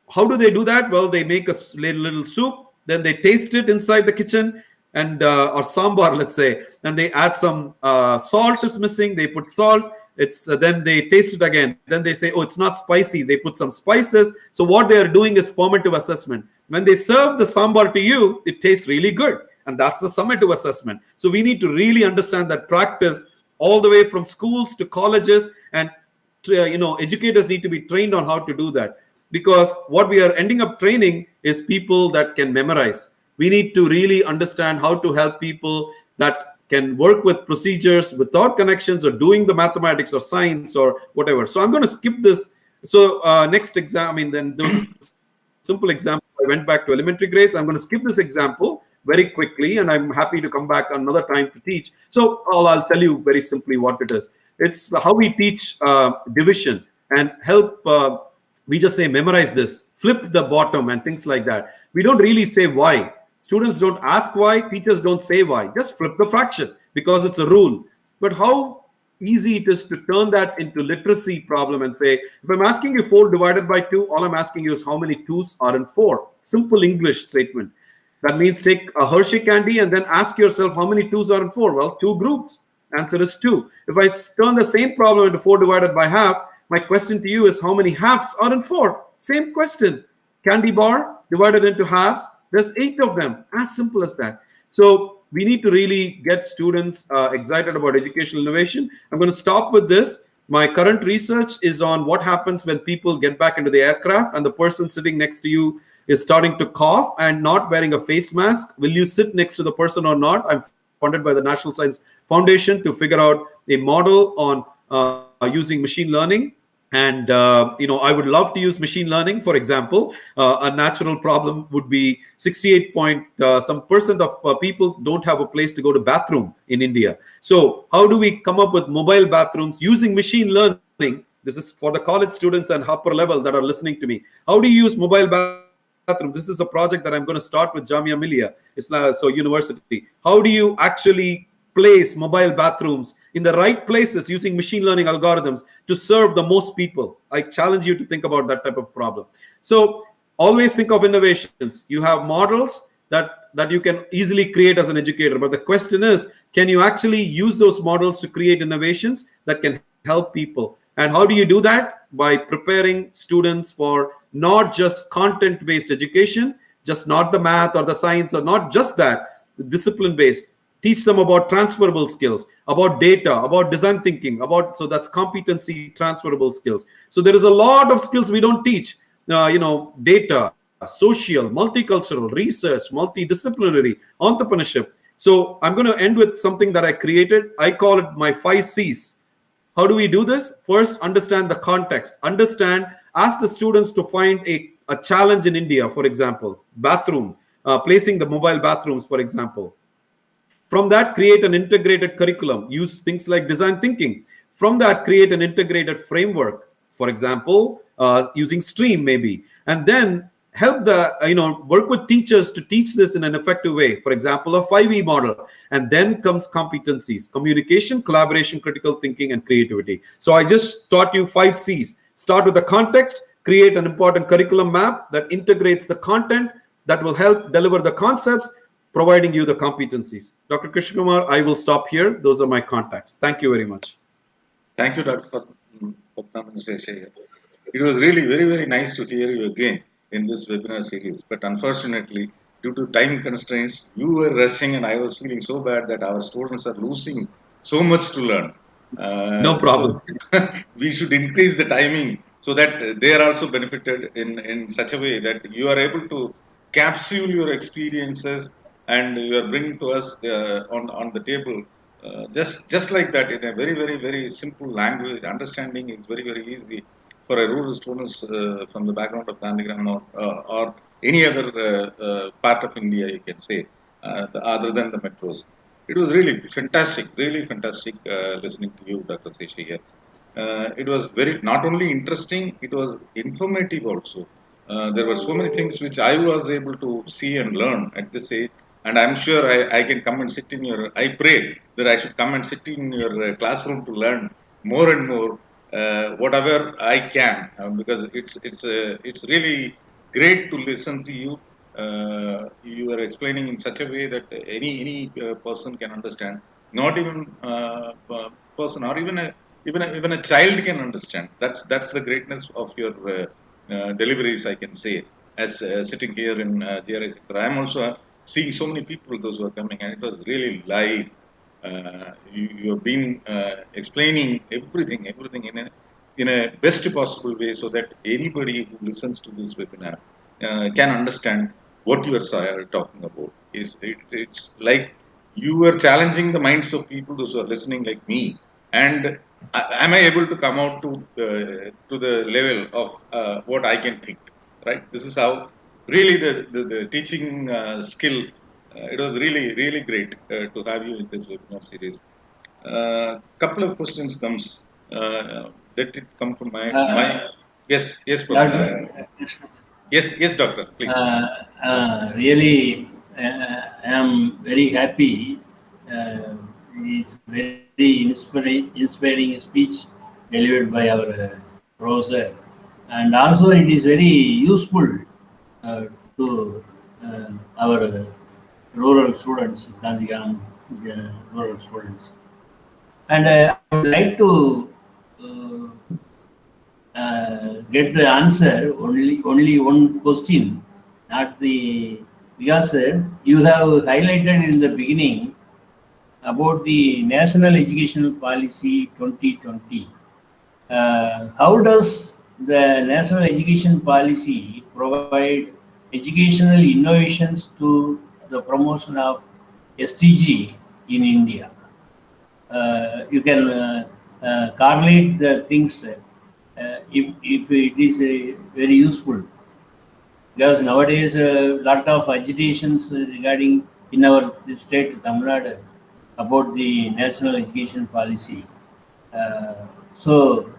[SPEAKER 2] How do they do that? Well, they make a little soup, then they taste it inside the kitchen, and or sambar, let's say, and they add some salt is missing. They put salt. It's then they taste it again. Then they say, oh, it's not spicy. They put some spices. So what they are doing is formative assessment. When they serve the sambar to you, it tastes really good, and that's the summative assessment. So we need to really understand that practice all the way from schools to colleges, and educators need to be trained on how to do that, because what we are ending up training is people that can memorize. We need to really understand how to help people that can work with procedures without connections or doing the mathematics or science or whatever. So I'm going to skip this. So next exam, then there was a simple example. I went back to elementary grades. I'm going to skip this example very quickly, and I'm happy to come back another time to teach. So I'll tell you very simply what it is. It's how we teach division and help. We just say memorize this, flip the bottom and things like that. We don't really say why. Students don't ask why, teachers don't say why. Just flip the fraction because it's a rule. But how easy it is to turn that into literacy problem and say, if I'm asking you 4 divided by 2, all I'm asking you is how many 2s are in 4. Simple English statement. That means take a Hershey candy and then ask yourself how many 2s are in 4. Well, 2 groups. Answer is 2. If I turn the same problem into 4 divided by half, my question to you is how many halves are in 4? Same question. Candy bar divided into halves. There's 8 of them. As simple as that. So we need to really get students excited about educational innovation. I'm going to stop with this. My current research is on what happens when people get back into the aircraft and the person sitting next to you is starting to cough and not wearing a face mask. Will you sit next to the person or not? I'm funded by the National Science Foundation to figure out a model on using machine learning. And, I would love to use machine learning. For example, a natural problem would be 68% of people don't have a place to go to bathroom in India. So how do we come up with mobile bathrooms using machine learning? This is for the college students and upper level that are listening to me. How do you use mobile bathroom? This is a project that I'm going to start with Jamia Millia, University. How do you actually place mobile bathrooms in the right places using machine learning algorithms to serve the most people? I challenge you to think about that type of problem. So always think of innovations. You have models that you can easily create as an educator, but the question is, can you actually use those models to create innovations that can help people? And how do you do that? By preparing students for not just content-based education, just not the math or the science, or not just that, discipline-based. Teach them about transferable skills, about data, about design thinking, so that's competency, transferable skills. So there is a lot of skills we don't teach, data, social, multicultural, research, multidisciplinary, entrepreneurship. So I'm going to end with something that I created. I call it my 5 C's. How do we do this? First, understand the context. Ask the students to find a challenge in India, for example, bathroom, placing the mobile bathrooms, for example. From that, create an integrated curriculum. Use things like design thinking. From that, create an integrated framework, for example, using Stream maybe. And then help the work with teachers to teach this in an effective way. For example, a 5E model, and then comes competencies: communication, collaboration, critical thinking, and creativity. So I just taught you 5 C's. Start with the context, create an important curriculum map that integrates the content that will help deliver the concepts, providing you the competencies. Dr. Krishna Kumar, I will stop here. Those are my contacts. Thank you very much.
[SPEAKER 1] Thank you, Dr. Pdmanabhan Seshaiyar. It was really very, very nice to hear you again in this webinar series. But unfortunately, due to time constraints, you were rushing and I was feeling so bad that our students are losing so much to learn.
[SPEAKER 2] No problem.
[SPEAKER 1] So we should increase the timing so that they are also benefited in such a way that you are able to capsule your experiences and you are bringing to us on the table just like that in a very, very, very simple language. Understanding is very, very easy for a rural students from the background of Gandhigram or any other part of India, you can say, other than the metros. It was really fantastic listening to you, Dr. Seshaiyar. It was not only interesting, it was informative also. There were so many things which I was able to see and learn at this age. And I'm sure I can come and sit in I pray that I should come and sit in your classroom to learn more and more, whatever I can, because it's really great to listen to you. You are explaining in such a way that any person can understand. Not even person, or even a child can understand. That's the greatness of your deliveries, I can say. As sitting here in GRI sector, I'm also seeing so many people, those who are coming, and it was really live. You have been explaining everything in a best possible way, so that anybody who listens to this webinar can understand what you are talking about. It's like you are challenging the minds of people, those who are listening, like me. And am I able to come out to the level of what I can think? Right. This is how really the teaching skill. It was really, really great to have you in this webinar series. Couple of questions comes. Let it come from my yes, Professor. Yes, Doctor, please.
[SPEAKER 3] Really, I am very happy. It's very inspiring speech delivered by our professor, and also it is very useful to our rural students, Gandhigram rural students. And I would like to get the answer only one question, not the, because you have highlighted in the beginning about the National Educational Policy 2020. How does the National Education Policy provide educational innovations to the promotion of SDG in India? You can correlate the things if it is very useful, because nowadays a lot of agitations regarding in our state Tamil Nadu about the national education policy. So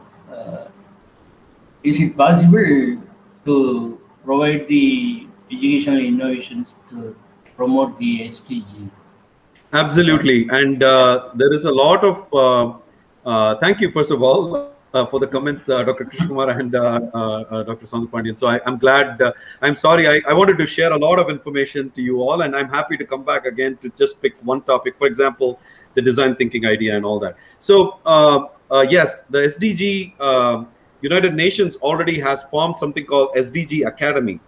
[SPEAKER 3] is it possible to provide the educational innovations to promote the SDG?
[SPEAKER 2] Absolutely. And there is a lot of thank you, first of all, for the comments, Dr. Krishna Kumar and Dr. Sandhu Pandian. So I'm glad. I'm sorry. I wanted to share a lot of information to you all, and I'm happy to come back again to just pick one topic. For example, the design thinking idea and all that. So yes, the SDG, United Nations already has formed something called SDG Academy.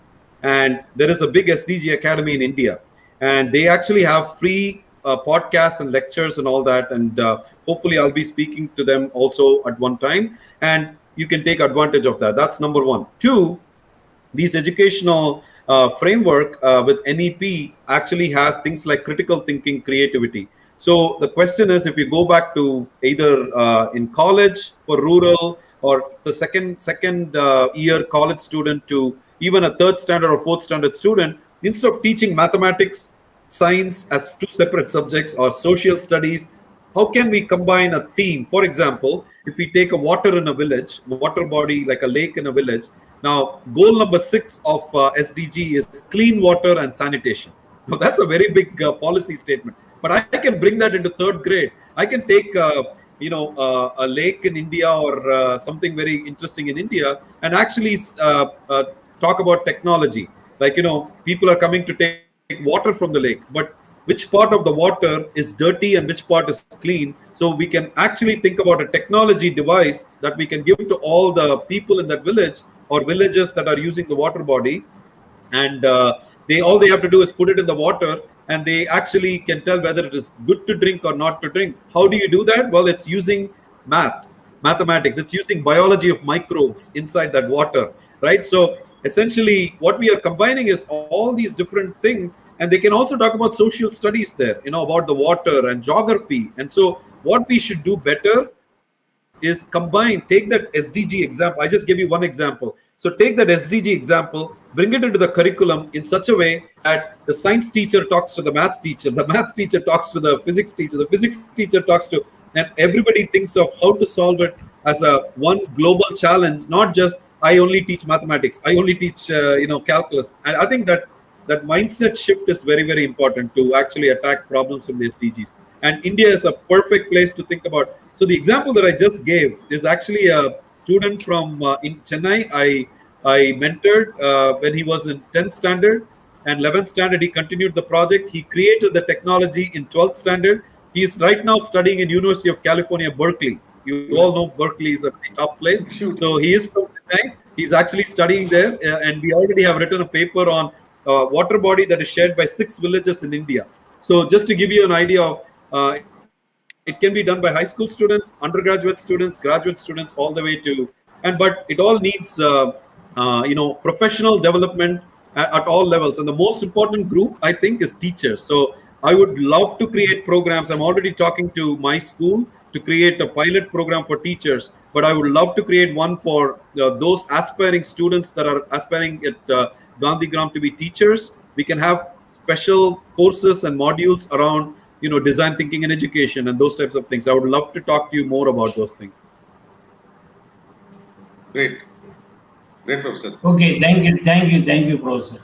[SPEAKER 2] And there is a big SDG Academy in India. And they actually have free podcasts and lectures and all that. And hopefully I'll be speaking to them also at one time. And you can take advantage of that. That's number one. Two, these educational framework with NEP actually has things like critical thinking, creativity. So the question is, if you go back to either in college for rural, or the second year college student, to even a third standard or fourth standard student, instead of teaching mathematics, science as two separate subjects, or social studies, how can we combine a theme? For example, if we take a water in a village, water body like a lake in a village. Now, goal number 6 of SDG is clean water and sanitation. Now, that's a very big policy statement. But I can bring that into 3rd grade. I can take, a lake in India or something very interesting in India and actually talk about technology. Like, people are coming to take water from the lake, but which part of the water is dirty and which part is clean. So we can actually think about a technology device that we can give to all the people in that village or villages that are using the water body, and they have to do is put it in the water, and they actually can tell whether it is good to drink or not to drink. How do you do that? Well, it's using mathematics. It's using biology of microbes inside that water, right? So essentially what we are combining is all these different things, and they can also talk about social studies there, about the water and geography. And so what we should do better is combine, take that SDG example. I just gave you one example. So take that SDG example, bring it into the curriculum in such a way that the science teacher talks to the math teacher talks to the physics teacher talks to, and everybody thinks of how to solve it as a one global challenge, not just I only teach mathematics, I only teach calculus. And I think that mindset shift is very, very important to actually attack problems from the SDGs. And India is a perfect place to think about. So the example that I just gave is actually a student from in Chennai. I mentored when he was in 10th standard and 11th standard. He continued the project. He created the technology in 12th standard. He is right now studying in University of California, Berkeley. You all know Berkeley is a very top place. So he is from Chennai. He's actually studying there, and we already have written a paper on water body that is shared by 6 villages in India. So just to give you an idea of, it can be done by high school students, undergraduate students, graduate students, all the way to, but it all needs professional development at all levels. And the most important group, I think, is teachers. So I would love to create programs. I'm already talking to my school to create a pilot program for teachers, but I would love to create one for those aspiring students that are aspiring at Gandhigram to be teachers. We can have special courses and modules around design thinking and education and those types of things. I would love to talk to you more about those things.
[SPEAKER 1] Great, Professor.
[SPEAKER 3] Okay, thank you, Professor.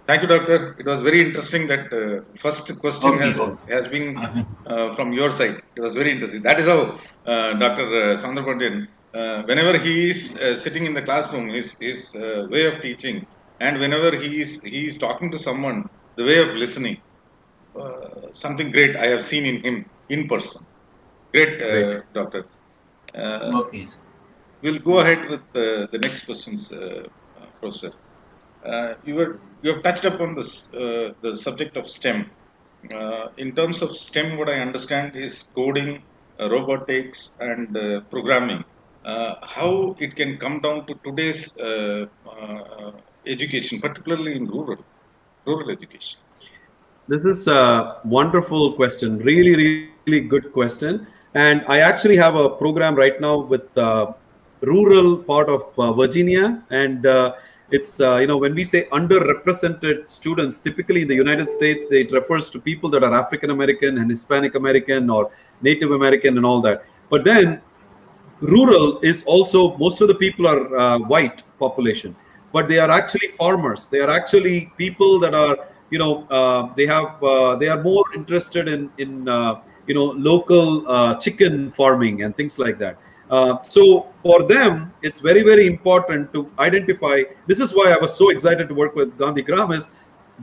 [SPEAKER 1] Thank you, Doctor. It was very interesting that first question has been from your side. It was very interesting. That is how Dr. Sandrapandian, whenever he is sitting in the classroom, his way of teaching, and whenever he is talking to someone, the way of listening, something great I have seen in him in person. Great. Doctor.
[SPEAKER 3] Okay.
[SPEAKER 1] We'll go ahead with the next questions, Professor. You have touched upon this the subject of STEM. In terms of STEM, what I understand is coding, robotics, and programming. How it can come down to today's education, particularly in rural education.
[SPEAKER 2] This is a wonderful question. Really, really good question. And I actually have a program right now with rural part of Virginia, and it's when we say underrepresented students, typically in the United States, it refers to people that are African American and Hispanic American or Native American and all that. But then rural is also, most of the people are white population, but they are actually farmers. They are actually people that are they are more interested in local chicken farming and things like that. So for them, it's very, very important to identify. This is why I was so excited to work with Gandhigram, is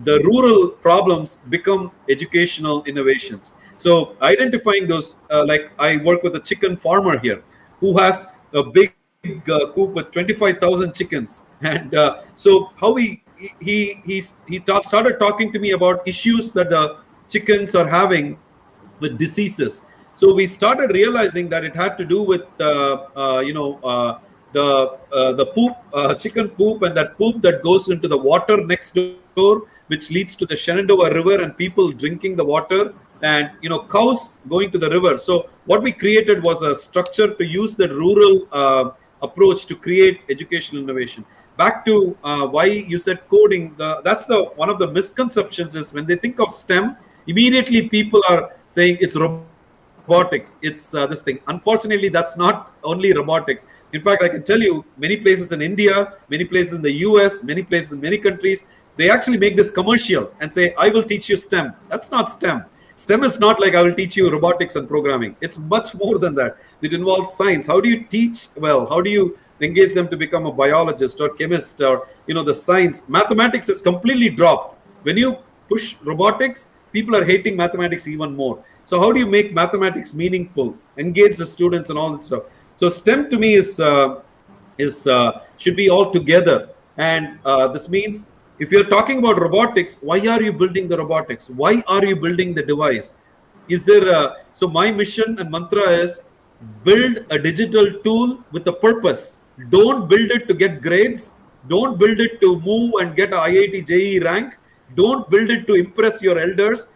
[SPEAKER 2] the rural problems become educational innovations. So identifying those, like I work with a chicken farmer here who has a big coop with 25,000 chickens. And so how he started talking to me about issues that the chickens are having with diseases. So we started realizing that it had to do with the poop, chicken poop, and that poop that goes into the water next door, which leads to the Shenandoah River and people drinking the water, and cows going to the river. So what we created was a structure to use the rural approach to create educational innovation. Back to why you said coding, that's one of the misconceptions is when they think of STEM, immediately people are saying it's robotics, robotics. It's this thing. Unfortunately, that's not only robotics. In fact, I can tell you many places in India, many places in the US, many places in many countries, they actually make this commercial and say, I will teach you STEM. That's not STEM. STEM is not like I will teach you robotics and programming. It's much more than that. It involves science. How do you teach well? How do you engage them to become a biologist or chemist or the science? Mathematics is completely dropped. When you push robotics, people are hating mathematics even more. So how do you make mathematics meaningful, engage the students and all that stuff? So STEM to me is should be all together. And this means if you're talking about robotics, why are you building the robotics? Why are you building the device? Is there so my mission and mantra is build a digital tool with a purpose. Don't build it to get grades. Don't build it to move and get an IIT JEE rank. Don't build it to impress your elders.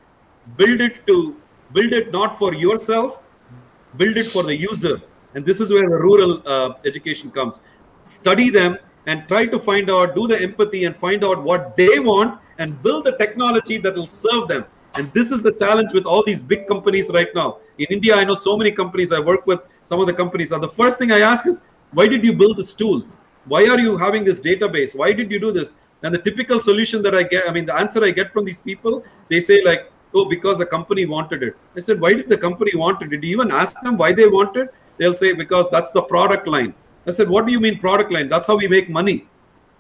[SPEAKER 2] Build it not for yourself, build it for the user. And this is where the rural education comes. Study them and try to find out, do the empathy and find out what they want and build the technology that will serve them. And this is the challenge with all these big companies right now. In India, I know so many companies. I work with some of the companies. And the first thing I ask is, why did you build this tool? Why are you having this database? Why did you do this? And the typical solution that I get, the answer I get from these people, they say like, oh, because the company wanted it. I said, why did the company want it? Did you even ask them why they want it? They'll say, because that's the product line. I said, what do you mean product line? That's how we make money.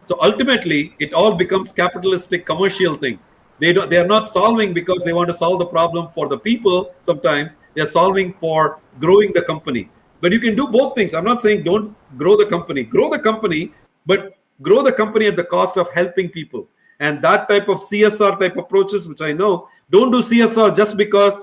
[SPEAKER 2] So ultimately, it all becomes capitalistic commercial thing. They are not solving because they want to solve the problem for the people. Sometimes they're solving for growing the company. But you can do both things. I'm not saying don't grow the company. Grow the company, but grow the company at the cost of helping people. And that type of CSR type approaches, which I know, don't do CSR just because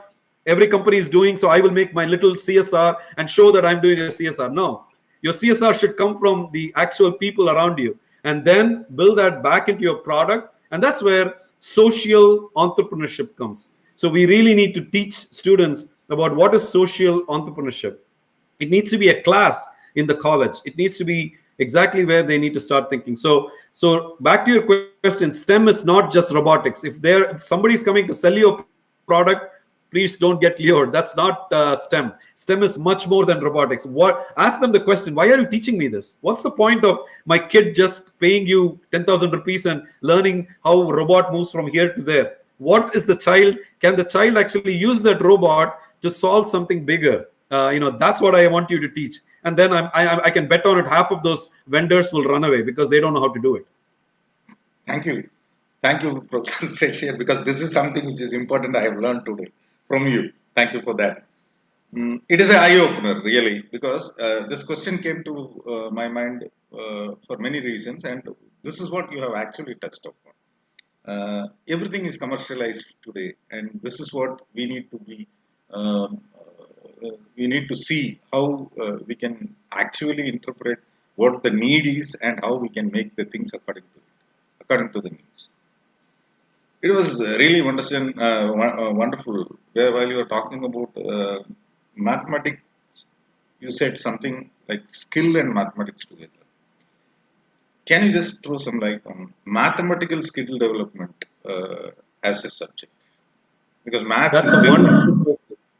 [SPEAKER 2] every company is doing, so I will make my little CSR and show that I'm doing a CSR. No, your CSR should come from the actual people around you and then build that back into your product. And that's where social entrepreneurship comes. So we really need to teach students about what is social entrepreneurship. It needs to be a class in the college. It needs to be exactly where they need to start thinking. So back to your question, STEM is not just robotics. If somebody's coming to sell you a product, please don't get lured. That's not STEM. STEM is much more than robotics. Ask them the question, why are you teaching me this? What's the point of my kid just paying you 10,000 rupees and learning how a robot moves from here to there? What is can the child actually use that robot to solve something bigger? That's what I want you to teach. And then I can bet on it, half of those vendors will run away because they don't know how to do it.
[SPEAKER 1] Thank you, Professor Seshaiyar, because this is something which is important I have learned today from you. Thank you for that. It is an eye-opener, really, because this question came to my mind for many reasons, and this is what you have actually touched upon. Everything is commercialized today, and this is what we need to be. We need to see how we can actually interpret what the need is and how we can make the things according to the needs. It was really wonderful. While you were talking about mathematics, you said something like skill and mathematics together. Can you just throw some light on mathematical skill development as a subject? Because maths
[SPEAKER 2] is a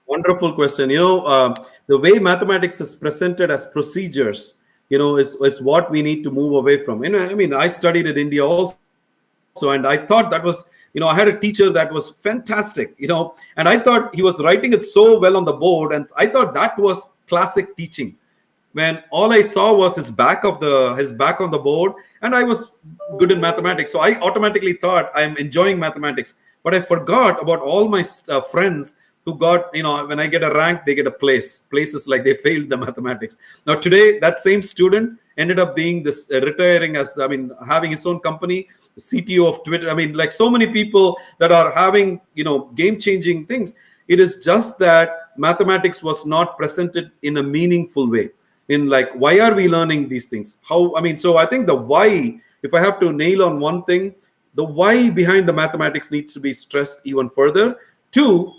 [SPEAKER 2] wonderful question. The way mathematics is presented as procedures, is what we need to move away from. I studied in India also, and I thought that was, I had a teacher that was fantastic, and I thought he was writing it so well on the board, and I thought that was classic teaching. When all I saw was his back on the board, and I was good in mathematics, so I automatically thought I'm enjoying mathematics. But I forgot about all my friends who got, when I get a rank, they get a place. Places like they failed the mathematics. Now today, that same student ended up being this retiring having his own company, CTO of Twitter. Like so many people that are having, game-changing things. It is just that mathematics was not presented in a meaningful way. In like, why are we learning these things? So I think the why, if I have to nail on one thing, the why behind the mathematics needs to be stressed even further. Two,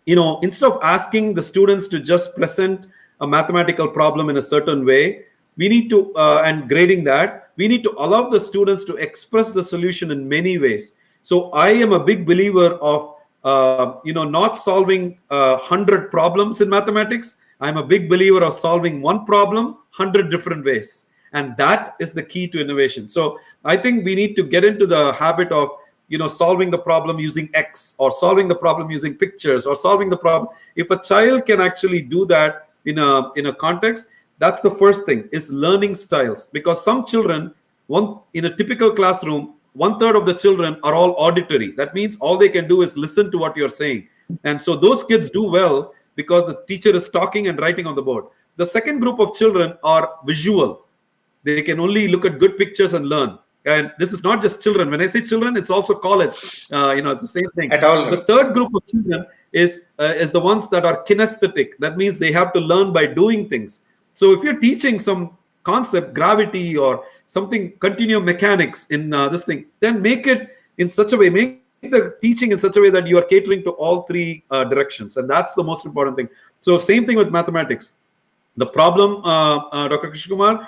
[SPEAKER 2] instead of asking the students to just present a mathematical problem in a certain way, we need to, and grading that, we need to allow the students to express the solution in many ways. So I am a big believer of not solving 100 problems in mathematics. I'm a big believer of solving one problem 100 different ways. And that is the key to innovation. So I think we need to get into the habit of, solving the problem using X, or solving the problem using pictures, or solving the problem. If a child can actually do that in a context, that's the first thing, is learning styles. Because some children, in a typical classroom, 1/3 of the children are all auditory. That means all they can do is listen to what you're saying. And so those kids do well because the teacher is talking and writing on the board. The second group of children are visual. They can only look at good pictures and learn. And this is not just children. When I say children, it's also college. It's the same thing. The third group of children is the ones that are kinesthetic. That means they have to learn by doing things. So if you're teaching some concept, gravity or something, continuum mechanics in this thing, then make it in such a way, make the teaching in such a way that you are catering to all three directions. And that's the most important thing. So same thing with mathematics. The problem, Dr. Krishna,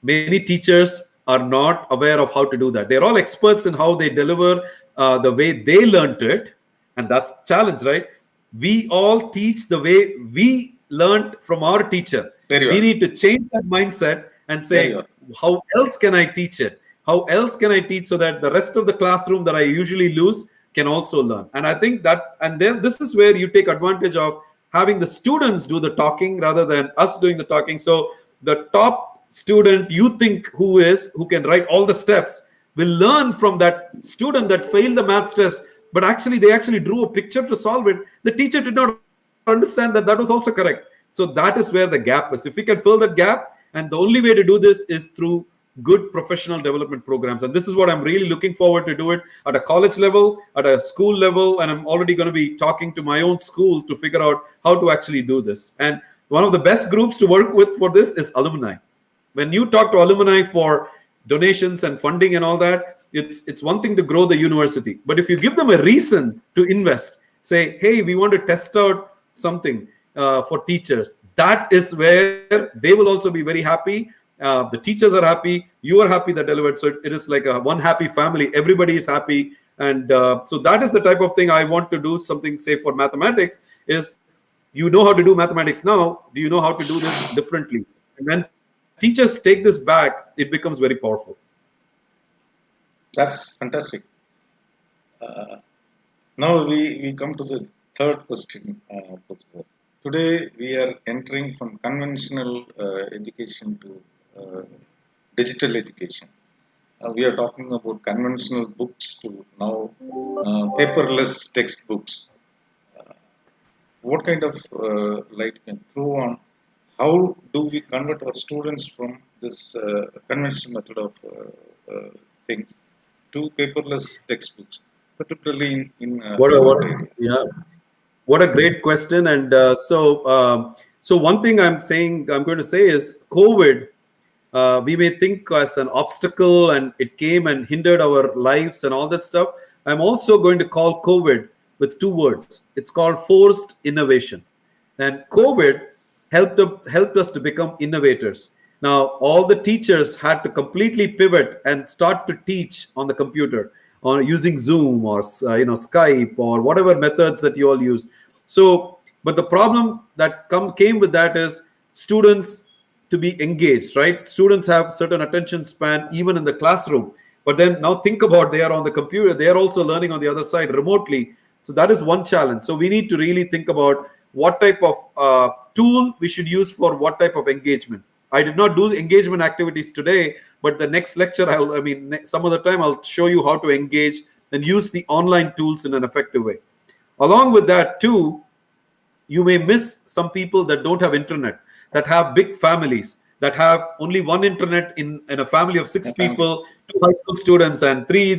[SPEAKER 2] many teachers are not aware of how to do that. They're all experts in how they deliver the way they learned it. And that's the challenge, right? We all teach the way we learned from our teacher. We need to change that mindset and say, how else can I teach it? How else can I teach so that the rest of the classroom that I usually lose can also learn? And I think that, and then this is where you take advantage of having the students do the talking rather than us doing the talking. So the top student you think who can write all the steps will learn from that student that failed the math test, but they actually drew a picture to solve it. The teacher did not understand that was also correct. So that is where the gap is. If we can fill that gap, and the only way to do this is through good professional development programs. And this is what I'm really looking forward to do it at a college level, at a school level, and I'm already going to be talking to my own school to figure out how to actually do this. And one of the best groups to work with for this is alumni. When you talk to alumni for donations and funding and all that, it's one thing to grow the university. But if you give them a reason to invest, say, hey, we want to test out something for teachers, that is where they will also be very happy. The teachers are happy, you are happy that delivered. So it is like a one happy family. Everybody is happy. And so that is the type of thing I want to do. Something, say, for mathematics is, you know how to do mathematics now. Do you know how to do this differently? And when teachers take this back, it becomes very powerful.
[SPEAKER 1] That's fantastic. Now we come to the third question, Professor. Today we are entering from conventional education to digital education. We are talking about conventional books to now paperless textbooks. What kind of light you can throw on how do we convert our students from this conventional method of things to paperless textbooks, particularly in
[SPEAKER 2] what a great question. And so one thing I'm going to say is COVID, we may think as an obstacle and it came and hindered our lives and all that stuff. I'm also going to call COVID with two words. It's called forced innovation. And COVID helped us to become innovators. Now, all the teachers had to completely pivot and start to teach on the computer, or using Zoom or Skype or whatever methods that you all use. So, but the problem that came with that is students to be engaged, right? Students have certain attention span even in the classroom. But then now think about, they are on the computer, they are also learning on the other side remotely. So that is one challenge. So we need to really think about what type of tool we should use for what type of engagement. I did not do engagement activities today, but the next lecture, some other time, I'll show you how to engage and use the online tools in an effective way. Along with that too, you may miss some people that don't have internet, that have big families, that have only one internet in a family of 6 people, 2 high school students and 3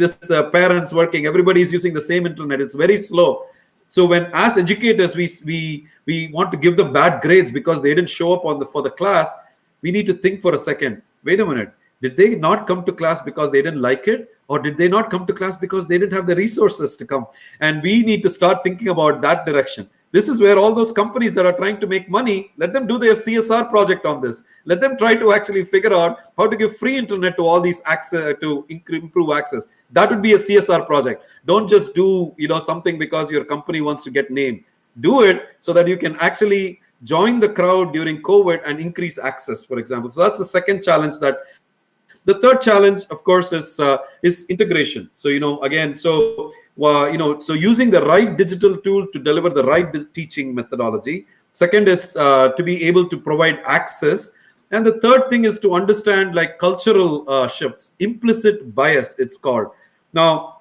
[SPEAKER 2] parents working. Everybody is using the same internet. It's very slow. So when, as educators, we want to give them bad grades because they didn't show up for the class, we need to think for a second. Wait a minute. Did they not come to class because they didn't like it? Or did they not come to class because they didn't have the resources to come? And we need to start thinking about that direction. This is where all those companies that are trying to make money, let them do their CSR project on this. Let them try to actually figure out how to give free internet to all these access, to improve access. That would be a CSR project. Don't just do something because your company wants to get named. Do it so that you can actually join the crowd during COVID and increase access, for example. So that's the second challenge. The third challenge, of course, is integration. So so using the right digital tool to deliver the right teaching methodology. Second is to be able to provide access. And the third thing is to understand like cultural shifts, implicit bias, it's called. Now,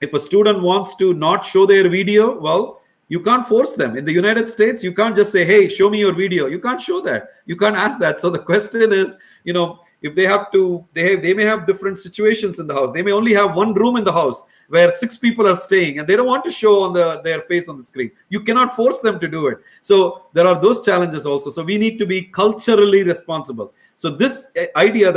[SPEAKER 2] if a student wants to not show their video, well, you can't force them. In the United States, you can't just say, hey, show me your video. You can't show that. You can't ask that. So the question is, if they have to, they may have different situations in the house. They may only have one room in the house where 6 people are staying and they don't want to show on their face on the screen. You cannot force them to do it. So there are those challenges also. So we need to be culturally responsible. So this idea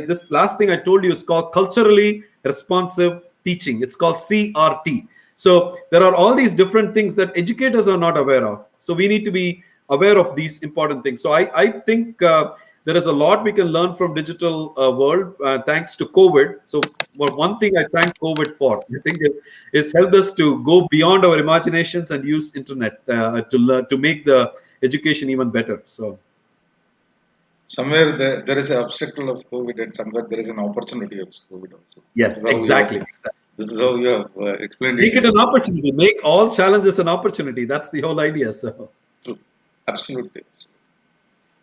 [SPEAKER 2] this last thing I told you is called culturally responsive teaching. It's called CRT. So there are all these different things that educators are not aware of. So we need to be aware of these important things. So I think there is a lot we can learn from digital world thanks to COVID. So one thing I thank COVID for, I think, is helped us to go beyond our imaginations and use internet to make the education even better. So
[SPEAKER 1] somewhere there is an obstacle of COVID, and somewhere there is an opportunity of COVID also.
[SPEAKER 2] Yes, exactly.
[SPEAKER 1] This is how you have explained
[SPEAKER 2] Make it an opportunity. Make all challenges an opportunity. That's the whole idea. So,
[SPEAKER 1] true. Absolutely.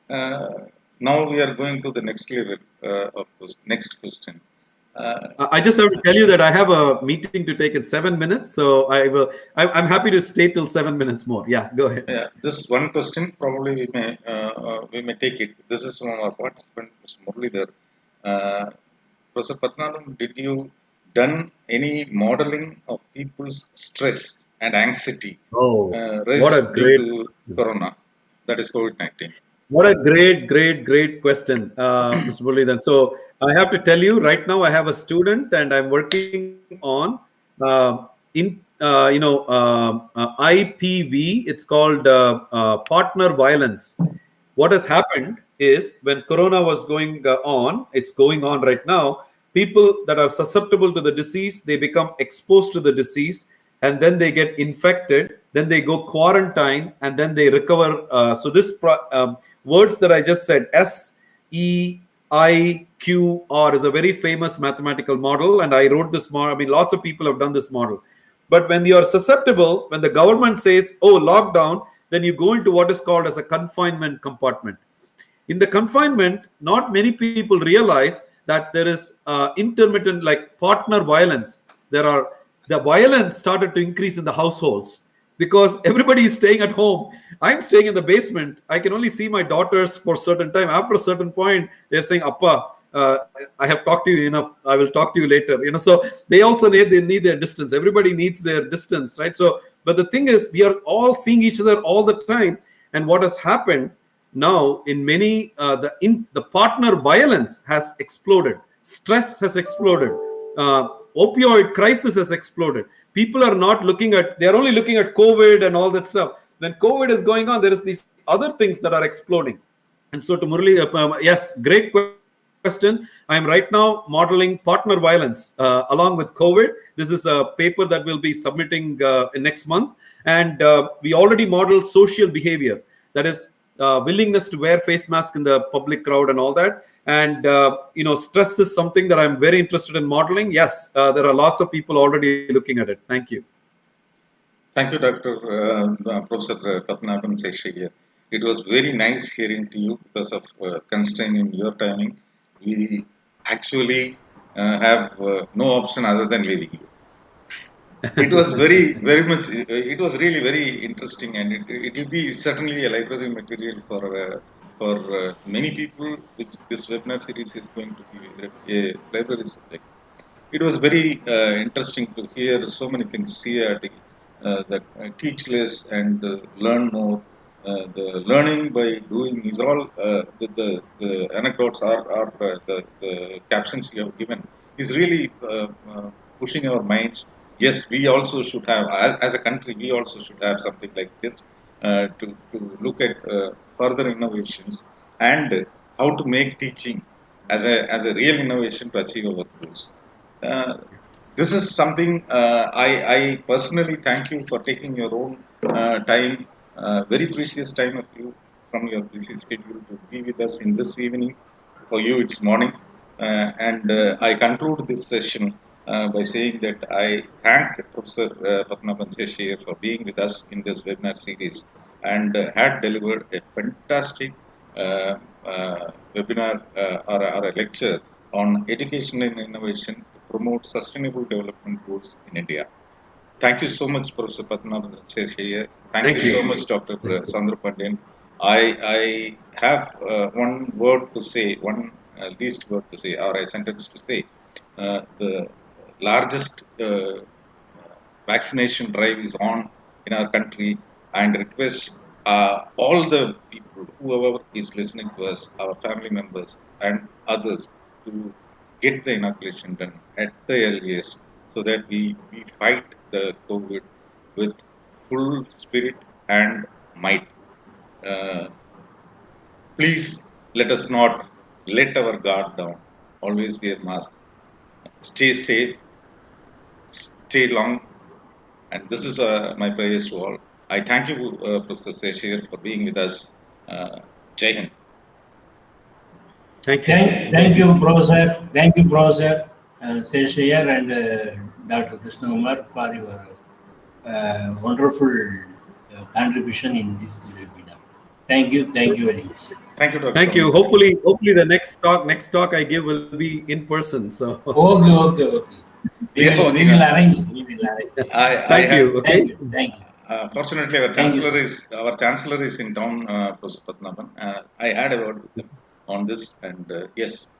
[SPEAKER 1] Now we are going to the next level of course. Next question.
[SPEAKER 2] I just have to tell you that I have a meeting to take in 7 minutes, so I'm happy to stay till 7 minutes more. Yeah, go ahead.
[SPEAKER 1] Yeah, this one question probably we may take it. This is from our participant, Mr. Muralidhar. Professor Pdmanabhan, did you done any modeling of people's stress and anxiety?
[SPEAKER 2] What a great
[SPEAKER 1] Corona, that is COVID-19.
[SPEAKER 2] What a great question, Mr. Muralidhar. So I have to tell you right now, I have a student and I'm working on IPV. It's called partner violence. What has happened is when Corona was going on, it's going on right now. People that are susceptible to the disease, they become exposed to the disease, and then they get infected. Then they go quarantine, and then they recover. So this words that I just said, SEIQR, is a very famous mathematical model, and I wrote this model. I mean, lots of people have done this model. But when you are susceptible, when the government says, oh, lockdown, then you go into what is called as a confinement compartment. In the confinement, not many people realize that there is intermittent, like partner violence. The violence started to increase in the households because everybody is staying at home. I'm staying in the basement. I can only see my daughters for a certain time. After a certain point, they're saying, Appa, I have talked to you enough. I will talk to you later. So they also need their distance. Everybody needs their distance, right? So, but the thing is, we are all seeing each other all the time. And what has happened now in many, the partner violence has exploded. Stress has exploded. Opioid crisis has exploded. People are not looking at, they're only looking at COVID and all that stuff. When COVID is going on, there is these other things that are exploding. And so to Murali, yes, great question. I'm right now modeling partner violence along with COVID. This is a paper that we'll be submitting next month. And we already modeled social behavior. That is willingness to wear face mask in the public crowd and all that. And stress is something that I'm very interested in modeling. Yes, there are lots of people already looking at it. Thank you.
[SPEAKER 1] Thank you, Dr. Professor Pdmanabhan Seshaiyar. It was very nice hearing to you because of constraint in your timing. We actually have no option other than leaving you. It was very much. It was really very interesting, and it will be certainly a library material for many people. Which this webinar series is going to be a library subject. It was very interesting to hear so many things. CRT, that teach less and learn more. The learning by doing is all the anecdotes are the captions you have given is really pushing our minds. Yes, we also should have, as a country, we also should have something like this. to look at further innovations and how to make teaching as a real innovation to achieve our goals. This is something I personally thank you for taking your own time, very precious time of you from your busy schedule to be with us in this evening. For you, it's morning. And I conclude this session by saying that I thank Professor Pdmanabhan Seshaiyar for being with us in this webinar series and had delivered a fantastic uh, webinar or a lecture on education and innovation to promote sustainable development goals in India. Thank you so much, Professor Pdmanabhan Seshaiyar. Thank you so much, Dr. Chandra Pandyan. I have one word to say, one least word to say, or a sentence to say. The largest vaccination drive is on in our country, and request all the people, whoever is listening to us, our family members and others, to get the inoculation done at the earliest so that we fight the COVID with full spirit and might. Uh, Please let us not let our guard down. Always wear mask. Stay safe, stay long. And this is my prayers to all. I thank you, Professor Seshaiyar, for being with us. Jai Hind.
[SPEAKER 3] Thank you, Professor. Thank you, Professor Seshaiyar and Dr. Krishna Kumar for your wonderful contribution in this webinar. Thank you very much.
[SPEAKER 1] Thank you, Dr.
[SPEAKER 2] Thank you. Hopefully, the next talk I give will be in person. So
[SPEAKER 3] Okay. We will arrange.
[SPEAKER 2] Thank you. Okay.
[SPEAKER 3] Thank you.
[SPEAKER 1] Fortunately, our chancellor is in town, Professor Pdmanabhan. I had a word with him on this, and yes,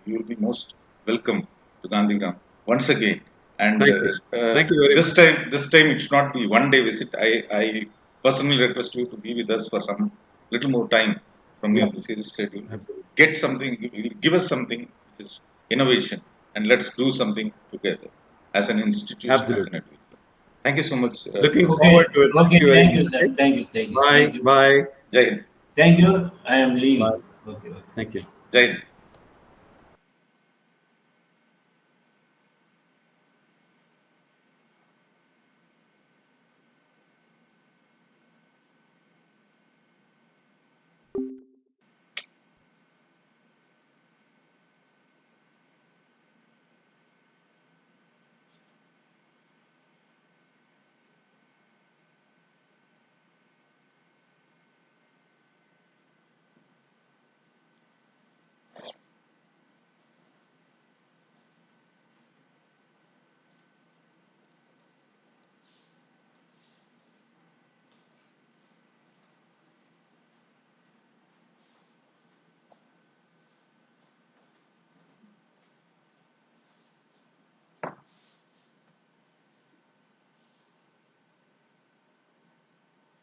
[SPEAKER 1] you will be most welcome to Gandhigram once again. And
[SPEAKER 2] thank you very much.
[SPEAKER 1] This time it should not be one day visit. I personally request you to be with us for some little more time from your busy schedule.
[SPEAKER 2] Absolutely.
[SPEAKER 1] Get something, give us something which is innovation, and let's do something together as an institution,
[SPEAKER 2] Absolutely.
[SPEAKER 1] as an individual. Thank you so much.
[SPEAKER 2] Looking forward to it.
[SPEAKER 3] Okay, thank you, sir. Thank you.
[SPEAKER 2] Bye.
[SPEAKER 3] Thank you. I am leaving.
[SPEAKER 2] Bye.
[SPEAKER 3] Okay.
[SPEAKER 2] Thank you.
[SPEAKER 1] Jai Hind.